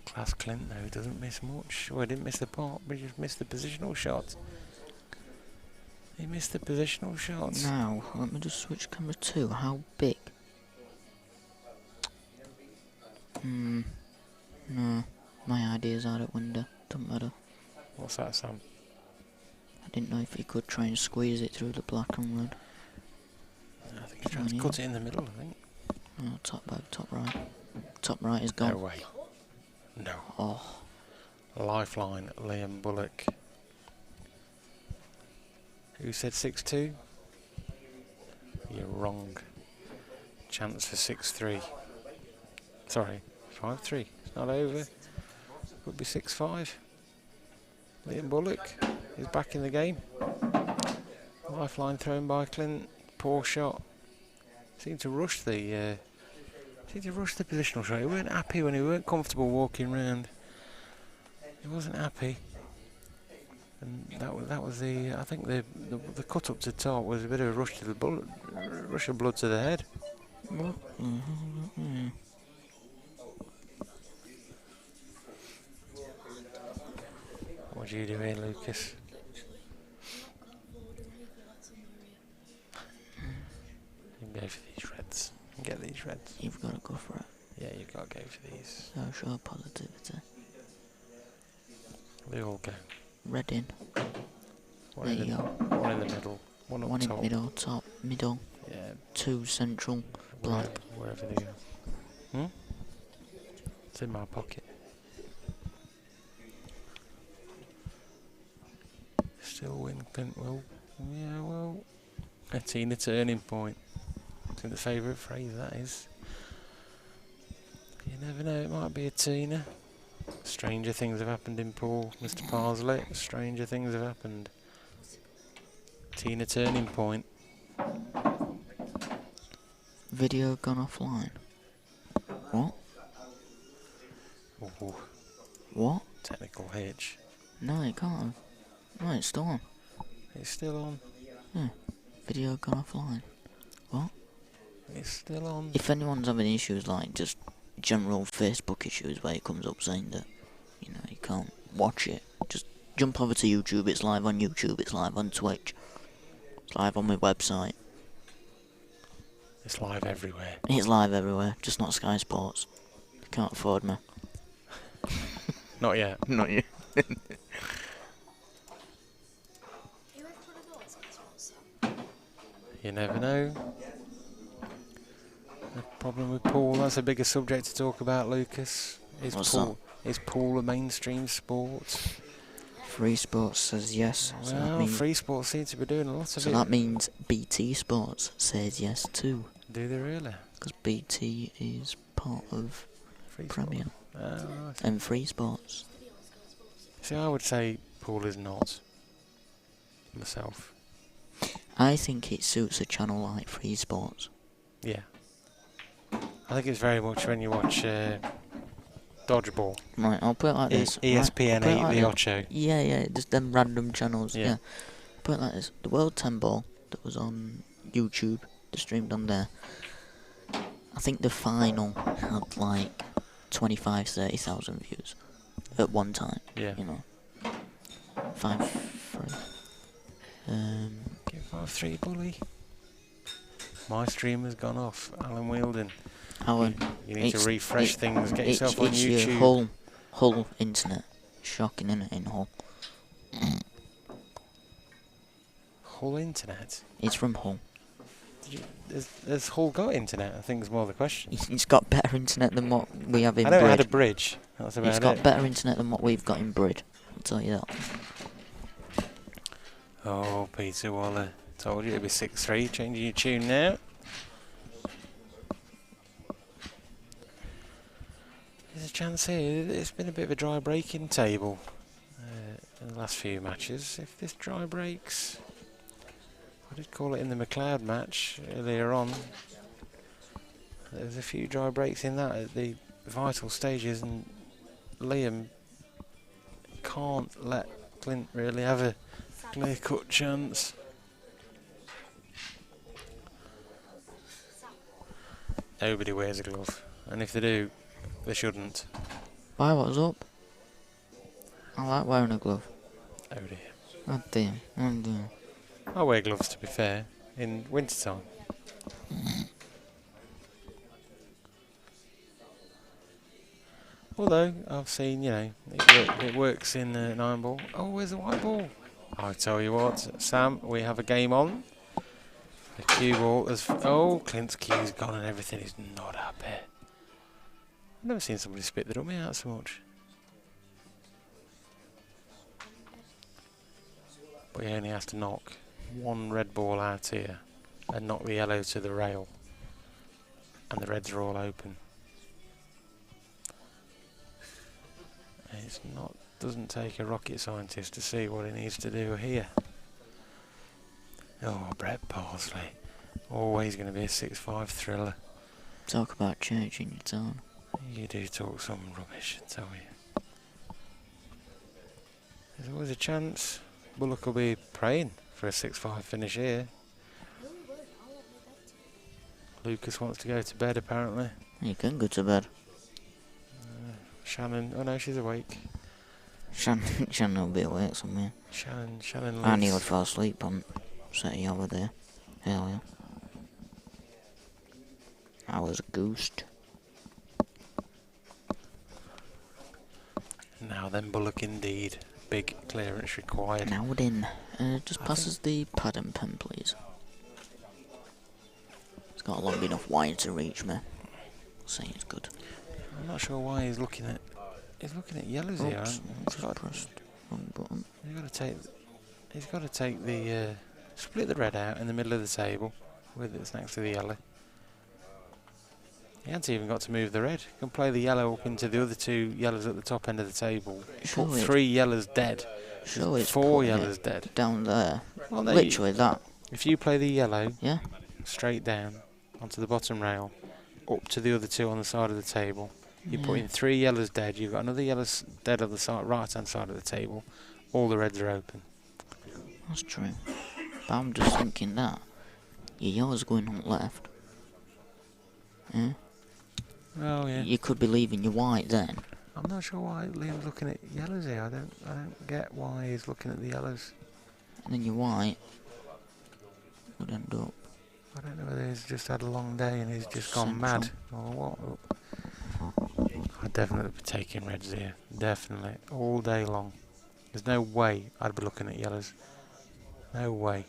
Class Clint though, doesn't miss much. Oh, he didn't miss the pot, but he just missed the positional shot. He missed the positional shots. Now, let me just switch camera 2. How big? No. My idea's out at window. Doesn't matter. What's that, Sam? I didn't know if he could try and squeeze it through the black and red. I think he's trying to cut it in the middle, I think. Oh, top back, top right. Top right is gone. No way. No. Oh. Lifeline, Liam Bullock. Who said 6-2? You're wrong. Chance for 6-3. Sorry, 5-3. It's not over. Could be 6-5. Liam Bullock is back in the game. Lifeline thrown by Clint. Poor shot. Seemed to rush the positional shot. He weren't happy when he weren't comfortable walking round. He wasn't happy. And that was the I think the cut up to top was a bit of a rush to the bullet, rush of blood to the head. What do you do here, Lucas? You can go for these reds. Get these reds. You've got to go for it. Yeah, you've got to go for these. Show positivity. They all go. Red in. One there in you go. One in the middle. One up One top. in middle, top, middle. Yeah. 2 central, black. Wherever they go. It's in my pocket. Still win, Clint will. Yeah, well. A Tina turning point. I think the favourite phrase that is. You never know, it might be a Tina. Stranger things have happened in pool, Mr. Parsley. Stranger things have happened. Tina turning point. Video gone offline. What? Ooh, What? technical hitch. No, it can't have. No, it's still on. It's still on. Yeah. Video gone offline. What? It's still on. If anyone's having issues like just general Facebook issues where it comes up saying that, you know, you can't watch it, just jump over to YouTube. It's live on YouTube, it's live on Twitch, it's live on my website. It's live everywhere. It's live everywhere, just not Sky Sports. They can't afford me. Not yet. Not you. Who have put a goal as You never know. The problem with pool, that's a bigger subject to talk about, Lucas. What's Is pool a mainstream sport? Free Sports says yes. So that Well, means, free sports seem to be doing a lot of so it. that means BT Sports says yes too. Do they really? Because BT is part of Free Premier sport? Right. and Free Sports. See, I would say pool is not. Myself. I think it suits a channel like Free Sports. Yeah. I think it's very much when you watch Dodgeball. Right, I'll put it like this. ESPN Right, 8, like the this. Ocho. Yeah, just them random channels. Yeah. Yeah. Put it like this: the World 10 Ball that was on YouTube, they streamed on there. I think the final had like 30,000 views at one time. Yeah. You know, 5-3. Give 5-3, bully. My stream has gone off. Alan Wielden. Alan, You need to refresh things. Get yourself on it's YouTube. your Hull internet. Shocking, innit, in Hull. Hull internet. It's from Hull. Has Hull got internet? I think is more the question. It's got better internet than what we have in I know it had a Brid. bridge. That's about It's it. got better internet than what we've got in Brid. I'll tell you that. Oh, Peter Waller. Told you it'd be 6-3. Changing your tune now. There's a chance here. It's been a bit of a dry breaking table in the last few matches. If this dry breaks, I did call it in the McLeod match earlier on. There's a few dry breaks in that at the vital stages, and Liam can't let Clint really have a clear-cut chance. Nobody wears a glove, and if they do, they shouldn't. Why, what's up? I like wearing a glove. Oh dear. Oh dear, oh dear. I wear gloves, to be fair, in winter time. Although I've seen, you know, it works in 9-ball. Oh, where's the white ball? I'll tell you what, Sam, we have a game on. The cue ball has. Oh, Clint's cue's gone and everything is not happy. I've never seen somebody spit the dummy out so much. But he only has to knock one red ball out here and knock the yellow to the rail. And the reds are all open. It's not. Doesn't take a rocket scientist to see what he needs to do here. Oh, Brett Parsley. Always going to be a 6-5 thriller. Talk about changing your tone. You do talk some rubbish, I tell you. There's always a chance. Bullock will be praying for a 6-5 finish here. Lucas wants to go to bed, apparently. You can go to bed. Shannon. Oh no, she's awake. Shannon will be awake somewhere. Shannon I leaves. nearly fell asleep on Saturday over there. Hell yeah. I was a ghost. Now then, Bullock indeed. Big clearance required. Now then, just pass us the pad and pen, please. It's got a long enough wire to reach me. Say it's good. I'm not sure why he's looking at. He's looking at yellows here. Oops, He's just got, pressed wrong button. he's got to take. He's got to take the split the red out in the middle of the table, with it's next to the yellow. He hasn't even got to move the red. He can play the yellow up into the other two yellows at the top end of the table. Sure Put it- 3 yellows dead. Sure, it's 4 putting it yellows dead. down there. Well, no, Literally that. if you play the yellow Yeah. straight down onto the bottom rail, up to the other 2 on the side of the table, you put Yeah. in 3 yellows dead. You've got another yellow dead on the side, right-hand side of the table. All the reds are open. That's true. But I'm just thinking that your yellow's going on left. Yeah. Oh yeah. You could be leaving your white then. I'm not sure why Liam's looking at yellows here. I don't get why he's looking at the yellows. And then your white would end up. I don't know whether has just had a long day and he's just gone mad. Or what? I'd definitely be taking reds here. Definitely. All day long. There's no way I'd be looking at yellows. No way.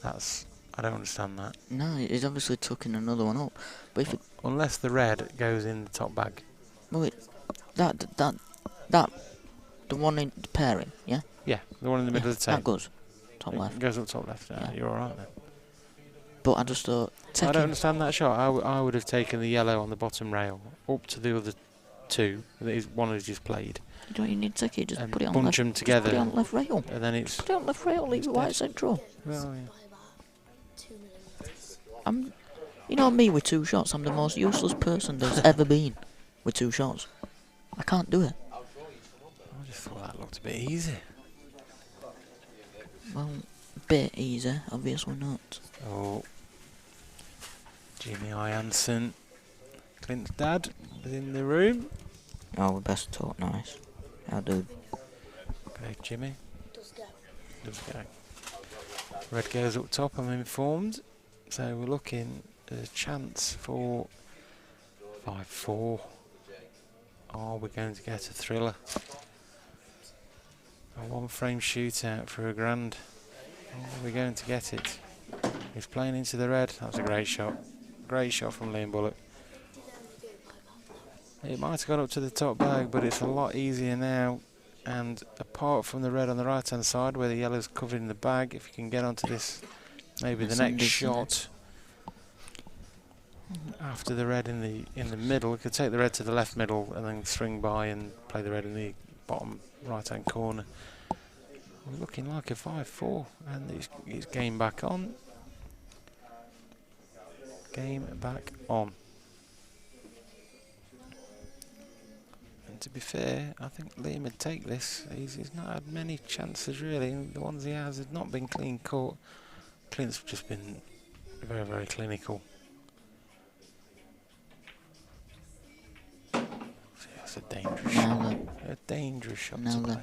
I don't understand that. No, he's obviously tucking another one up. But if Unless the red goes in the top bag. wait, the one in the pairing, yeah? Yeah, the one in the middle of the table. That goes top left. It goes up top left. Yeah. You're alright then. But I just thought, I don't understand that shot. I would have taken the yellow on the bottom rail up to the other two. One has just played. You don't need to take it, just And put it on bunch left. them together. Just put it on left rail. And then it's. Put it on left rail, leave it white central. Well, yeah. You know me with 2 shots, I'm the most useless person there's ever been with 2 shots. I can't do it. I just thought that looked a bit easy. Well, a bit easy, obviously not. Oh. Jimmy Ianson. Clint's dad is in the room. Oh, we best talk nice. How do? Okay, Jimmy. Does go. Does go. Red goes up top, I'm informed. So we're looking at a chance for 5-4. Are we going to get a thriller? A 1-frame shootout for a grand. Are we going to get it? He's playing into the red. That's a great shot. Great shot from Liam Bullock. It might have gone up to the top bag, but it's a lot easier now. And apart from the red on the right hand side, where the yellow's covering the bag, if you can get onto this, maybe the next shot after the red in the middle, we could take the red to the left middle and then swing by and play the red in the bottom right hand corner. We're looking like a 5-4, and it's game back on. Game back on. And to be fair, I think Liam would take this. He's not had many chances really. The ones he has have not been clean caught. Clint's just been very, very clinical. See, that's a dangerous shot. A dangerous shot to play.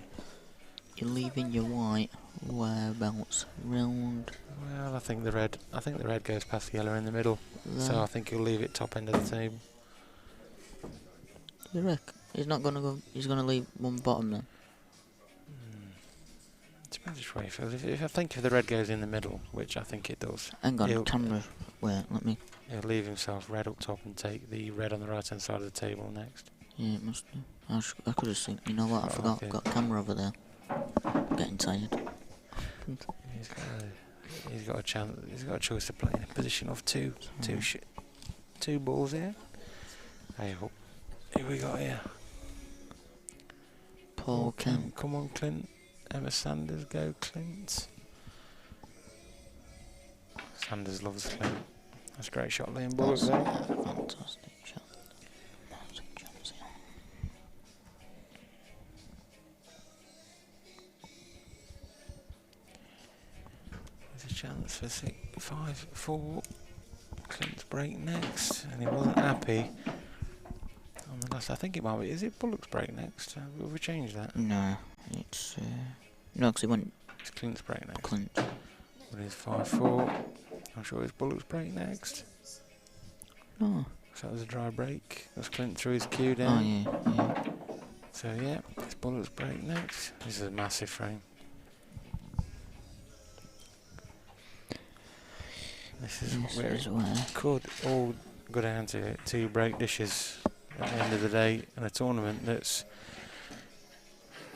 You're leaving your white whereabouts round. Well, I think the red goes past the yellow in the middle. There. So I think he'll leave it top end of the table. You reckon? He's not gonna go. He's gonna leave one bottom then. Depends which way he feels. If the red goes in the middle, which I think it does. Hang on, camera. Wait, let me. He'll leave himself red up top and take the red on the right hand side of the table next. Yeah, it must do. I could have seen. You know what? I forgot. Okay. I've got a camera over there. Getting tired. He's got a chance. He's got a choice to play in a position of two balls here. Hey, who we got here? Paul Kemp. Come on, Clint. Emma Sanders, go Clint. Sanders loves Clint. That's a great shot, Liam Bullock there. Fantastic shot. There's a chance for 5-4. Clint's break next, and he wasn't happy on the last. I think it might be. Is it Bullock's break next? Will we change that? No, it's no, because it went. It's Clint's break next. Clint. But it's 5-4. I'm sure it's Bullock's break next. No. So that was a dry break. That's Clint threw his cue down. Oh yeah. So yeah, it's Bullock's break next. This is a massive frame. This is where it could all go down to 2 break dishes at the end of the day in a tournament that's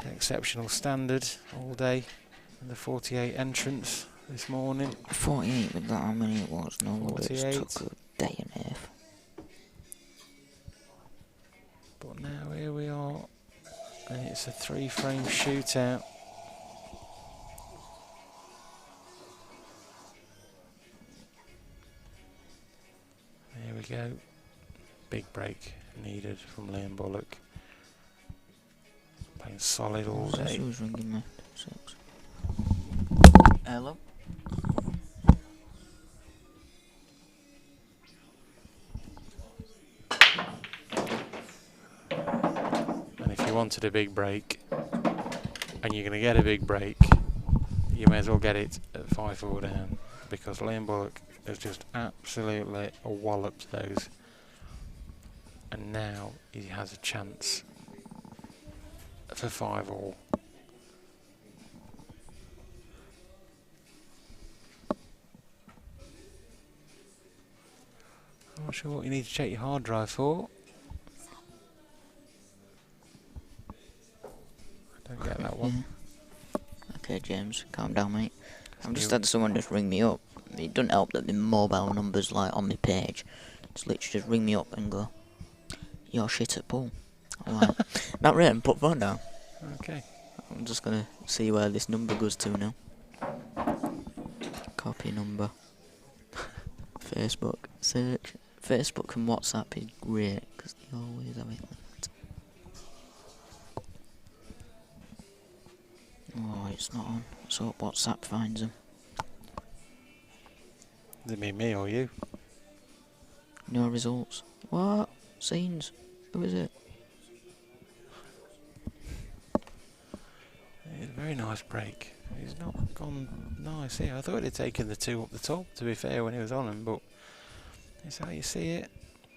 an exceptional standard all day. And the 48 entrance this morning. 48 with that, how many it was? No, 48. it took a day and a half. But now here we are, and it's a 3-frame shootout. Here we go. Big break needed from Liam Bullock. Playing solid all day. Who's ringing me? 6. Hello? And if you wanted a big break, and you're going to get a big break, you may as well get it at 5-4 down. because Liam Bullock has just absolutely walloped those. And now he has a chance for 5-all. I'm not sure what you need to check your hard drive for. I don't get that one. Okay, James, calm down, mate. I've just had someone just ring me up. It doesn't help that the mobile number's like on my page. It's literally just ring me up and go, "You're shit at pool." I'm like, "Not really, put phone down." Okay. I'm just gonna see where this number goes to now. Copy number. Facebook. Search. Facebook and WhatsApp is great because they always have it linked. Oh, it's not on. Let's hope WhatsApp finds them. Does it mean me or you? No results. What? Scenes. Who is it? It's a very nice break. He's not gone nice here. I thought he'd taken the 2 up the top, to be fair, when he was on him, but it's how you see it.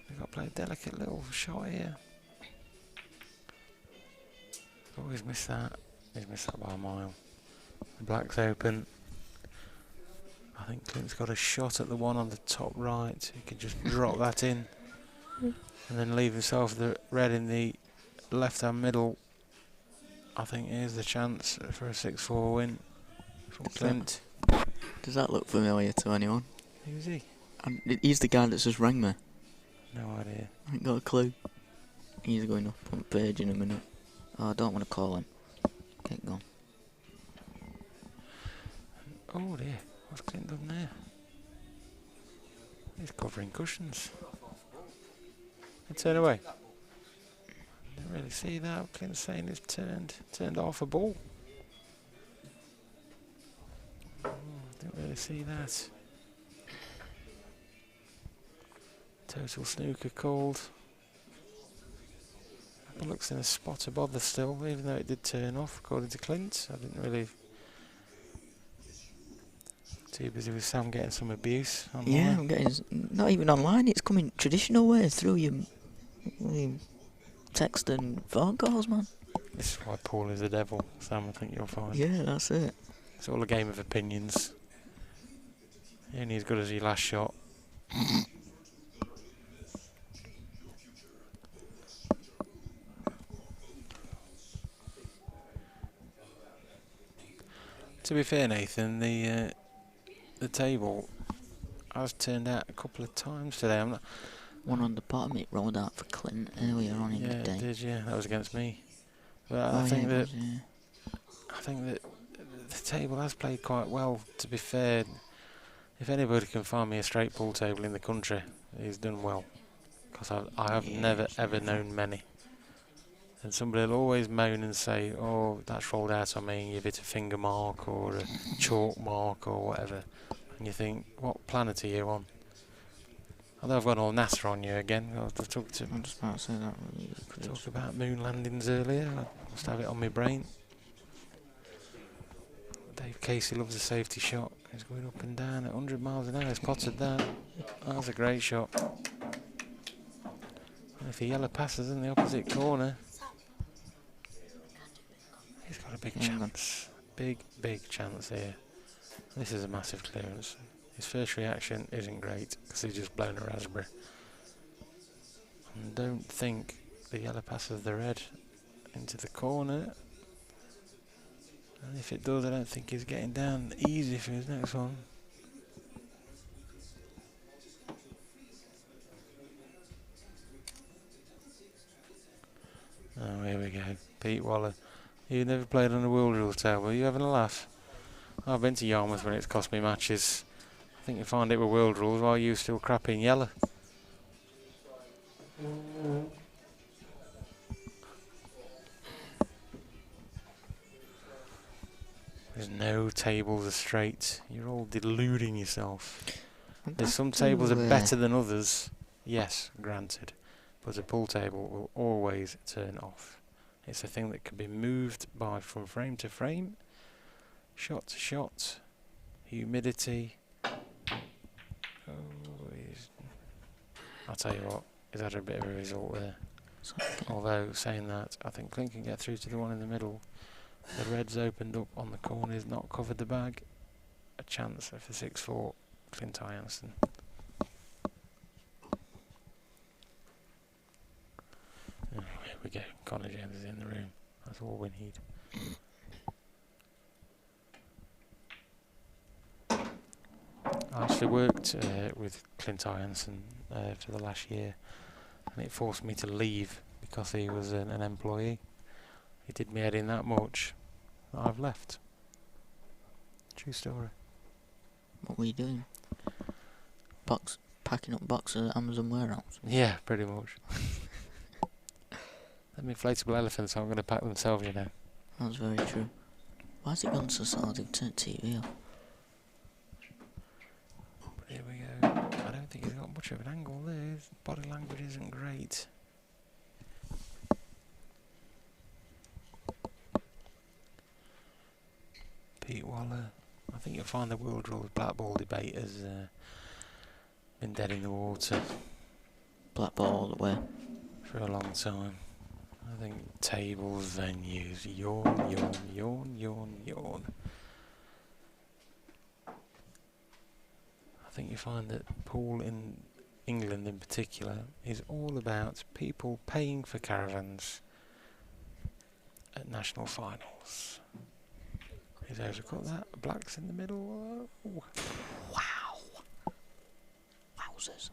We've got to play a delicate little shot here. Oh, he's missed that. He's missed that by a mile. The black's open. I think Clint's got a shot at the one on the top right. He can just drop that in and then leave himself the red in the left-hand middle. I think here's the chance for a 6-4 win from Clint. Does that look familiar to anyone? Who's he? He's the guy that's just rang me. No idea. I ain't got a clue. He's going up on page in a minute. Oh, I don't want to call him. Get gone. Oh dear, what's Clint done there? He's covering cushions. And turn away. Didn't really see that. Clint's saying he's turned off a ball. Oh, didn't really see that. Total snooker called. Bullock's in a spot above the still, even though it did turn off, according to Clint. I didn't really. Too busy with Sam getting some abuse online. Yeah, I'm getting not even online. It's coming traditional way through your text and phone calls, man. This is why Paul is the devil, Sam. I think you'll find. Yeah, that's it. It's all a game of opinions. You're only as good as your last shot. To be fair, Nathan, the table has turned out a couple of times today. I'm not. One on the bottom, it rolled out for Clint earlier on in the day. Yeah, it did. Yeah, that was against me. But Oh, I think yeah, it that was, yeah. I think that the table has played quite well. To be fair, if anybody can find me a straight pool table in the country, he's done well. Because I have never ever known many. And somebody will always moan and say, "Oh, that's rolled out on me," and give it a finger mark or a chalk mark or whatever. And you think, what planet are you on? Although I've got all NASA on you again. I talked I'm just about to say that. talk about moon landings earlier. I must have it on my brain. Dave Casey loves a safety shot. He's going up and down at 100 miles an hour. He's potted that. That's a great shot. And if the yellow passes in the opposite corner, he's got a big chance. Big chance here. This is a massive clearance. His first reaction isn't great because he's just blown a raspberry. And don't think the yellow passes the red into the corner. And if it does, I don't think he's getting down easy for his next one. Oh, here we go. Pete Waller. You've never played on a World Rules table. Are you having a laugh? I've been to Yarmouth when it's cost me matches. I think you find it with World Rules while you still crapping yellow. There's no tables are straight. You're all deluding yourself. There's some tables are better than others. Yes, granted. But a pool table will always turn off. It's a thing that can be moved from frame to frame, shot to shot, humidity, I'll tell you what, he's had a bit of a result there. Okay. Although, saying that, I think Clint can get through to the one in the middle. The red's opened up on the corners, not covered the bag. A chance for 6-4, Clint Jansen. Oh, here we go, Connor James is in the room. That's all we need. I actually worked with Clint Jansen for the last year, and it forced me to leave because he was an employee. He did me head in that much that I've left. True story. What were you doing? Packing up boxes at Amazon warehouse? Yeah, pretty much. Them inflatable elephants aren't going to pack themselves, you know. That's very true. Why has it gone so sad? They've turned TV off. But here we go. I don't think he's got much of an angle there. His body language isn't great. Pete Waller. I think you'll find the World Rules Blackball debate has been dead in the water. Blackball all the way. For a long time. I think tables, venues, yawn, yawn, yawn, yawn, yawn. I think you find that pool in England in particular is all about people paying for caravans at national finals. He's overcut that. Black's in the middle. Oh. Wow. Wowzers.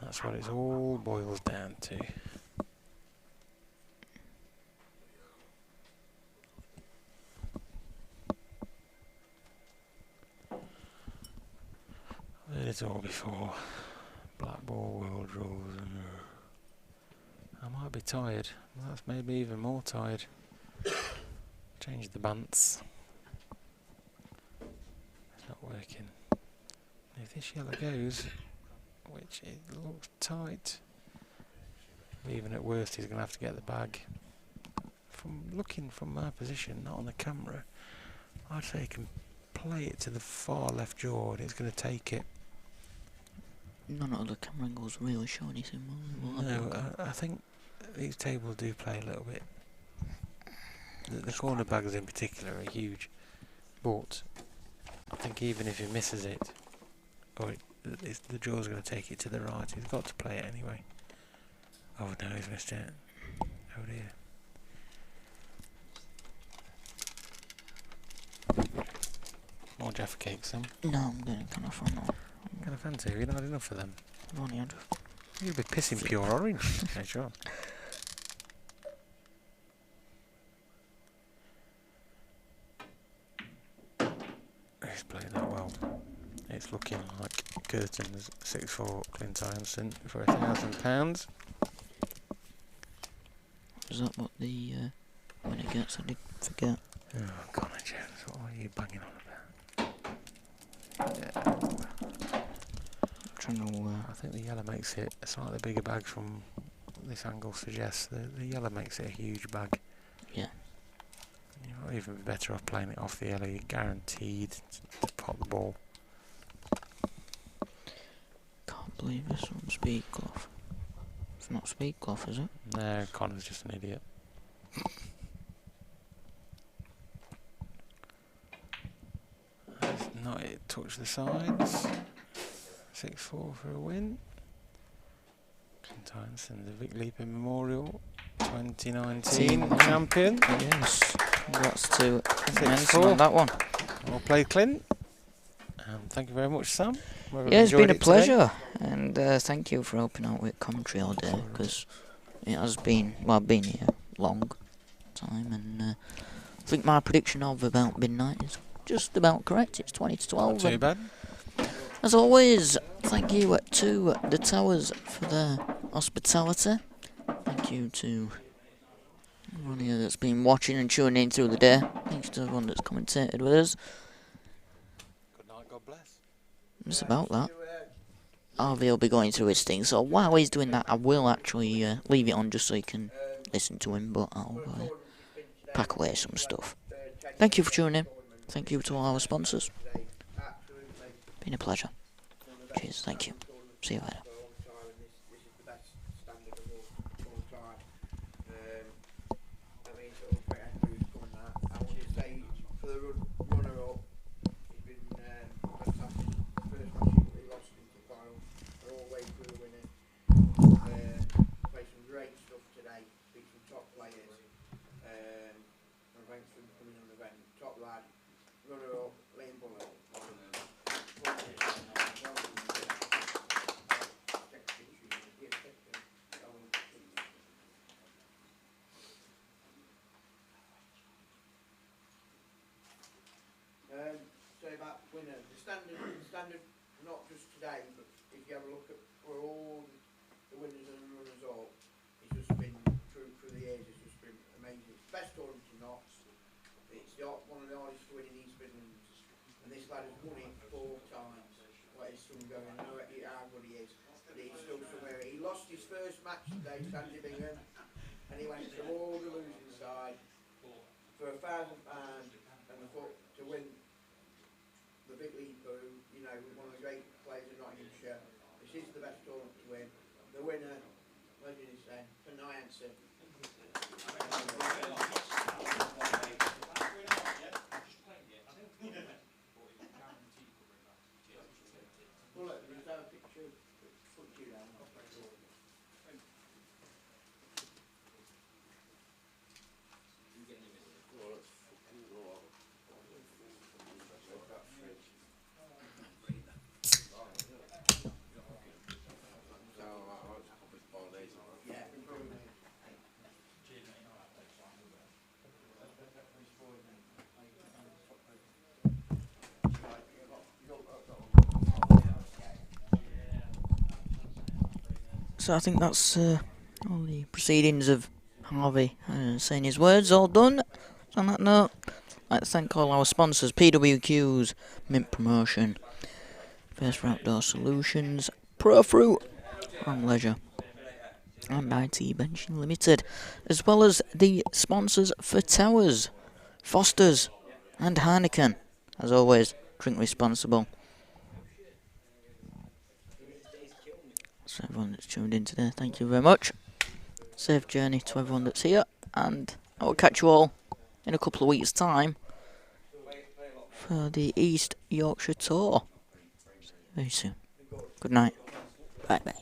That's what it all boils down to. I've heard it all before. Blackball, world rules, and I might be tired. That's maybe even more tired. Change the bants. It's not working. If this yellow goes, which it looks tight, even at worst he's going to have to get the bag. From looking from my position, not on the camera, I'd say he can play it to the far left jaw and it's going to take it. None of the camera angles really show anything. No, I think these tables do play a little bit. The corner bags in particular are huge, but I think even if he misses it, or the jaw's going to take it to the right, he's got to play it anyway. Oh no, he's missed it. Oh dear. More Jaffa cakes, then. No, I'm getting kind of fun now. Kind of fancy. Have you not had enough of them? I've only had You'll be pissing pure orange. Okay, sure. He's playing that well. It's looking like curtains. 6-4 Clint Jansen for £1,000. Is that what the winner gets? I did forget. Oh, Connor Jones, what are you banging on about? Yeah. Trying to. I think the yellow makes it a slightly bigger bag from this angle suggests. The yellow makes it a huge bag. Yeah. You might even be better off playing it off the yellow. You're guaranteed to pop the ball. Can't believe this one's speed cloth. It's not speed cloth, is it? No, Connor's just an idiot. That's not it. Touch the sides. 6-4 for a win. Clint Jansen, the Vic Leaper Memorial 2019 champion. Yes. Congrats to Clint 6-4 on that one. Well played, Clint. And thank you very much, Sam. Yeah, it's been a pleasure. And thank you for helping out with commentary all day. Because it has been, well, I've been here long time. And I think my prediction of about midnight is just about correct. It's 20 to 12. Not too bad. As always, thank you to the Towers for their hospitality. Thank you to everyone here that's been watching and tuning in through the day. Thanks to everyone that's commentated with us. Good night, God bless. It's about that. Harvey will be going through his thing, so while he's doing that, I will actually leave it on just so you can listen to him, but I'll pack away some stuff. Thank you for tuning in. Thank you to all our sponsors. Been a pleasure. Cheers, thank you. See you later. not just today, but if you have a look at for all the winners and the runners up, it's just been through the years. It's just been amazing. It's the best tournament in Notts. It's one of the hardest to win in East Midlands, and this lad has won it 4 times. What is some going? I know how good he is, but he's still somewhere. He lost his first match today to Andy Bingham, and he went to all the losing side for £1,000 and the foot to win the big league poo, you know, with one of the great players in Nottinghamshire. This is the best tournament to win. The winner, legend is then, for Nyanson. Well, look, there's a picture of foot you down. So I think that's all the proceedings of Harvey saying his words all done. So on that note, I'd like to thank all our sponsors: PWQs, Mint Promotion, First for Outdoor Solutions, Pro Fruit, Harem Leisure, and IT Benching Limited, as well as the sponsors for Towers, Foster's, and Heineken. As always, drink responsible. So everyone that's tuned in today, thank you very much. Safe journey to everyone that's here, and I will catch you all in a couple of weeks' time for the East Yorkshire Tour. Very soon. Good night. Bye bye.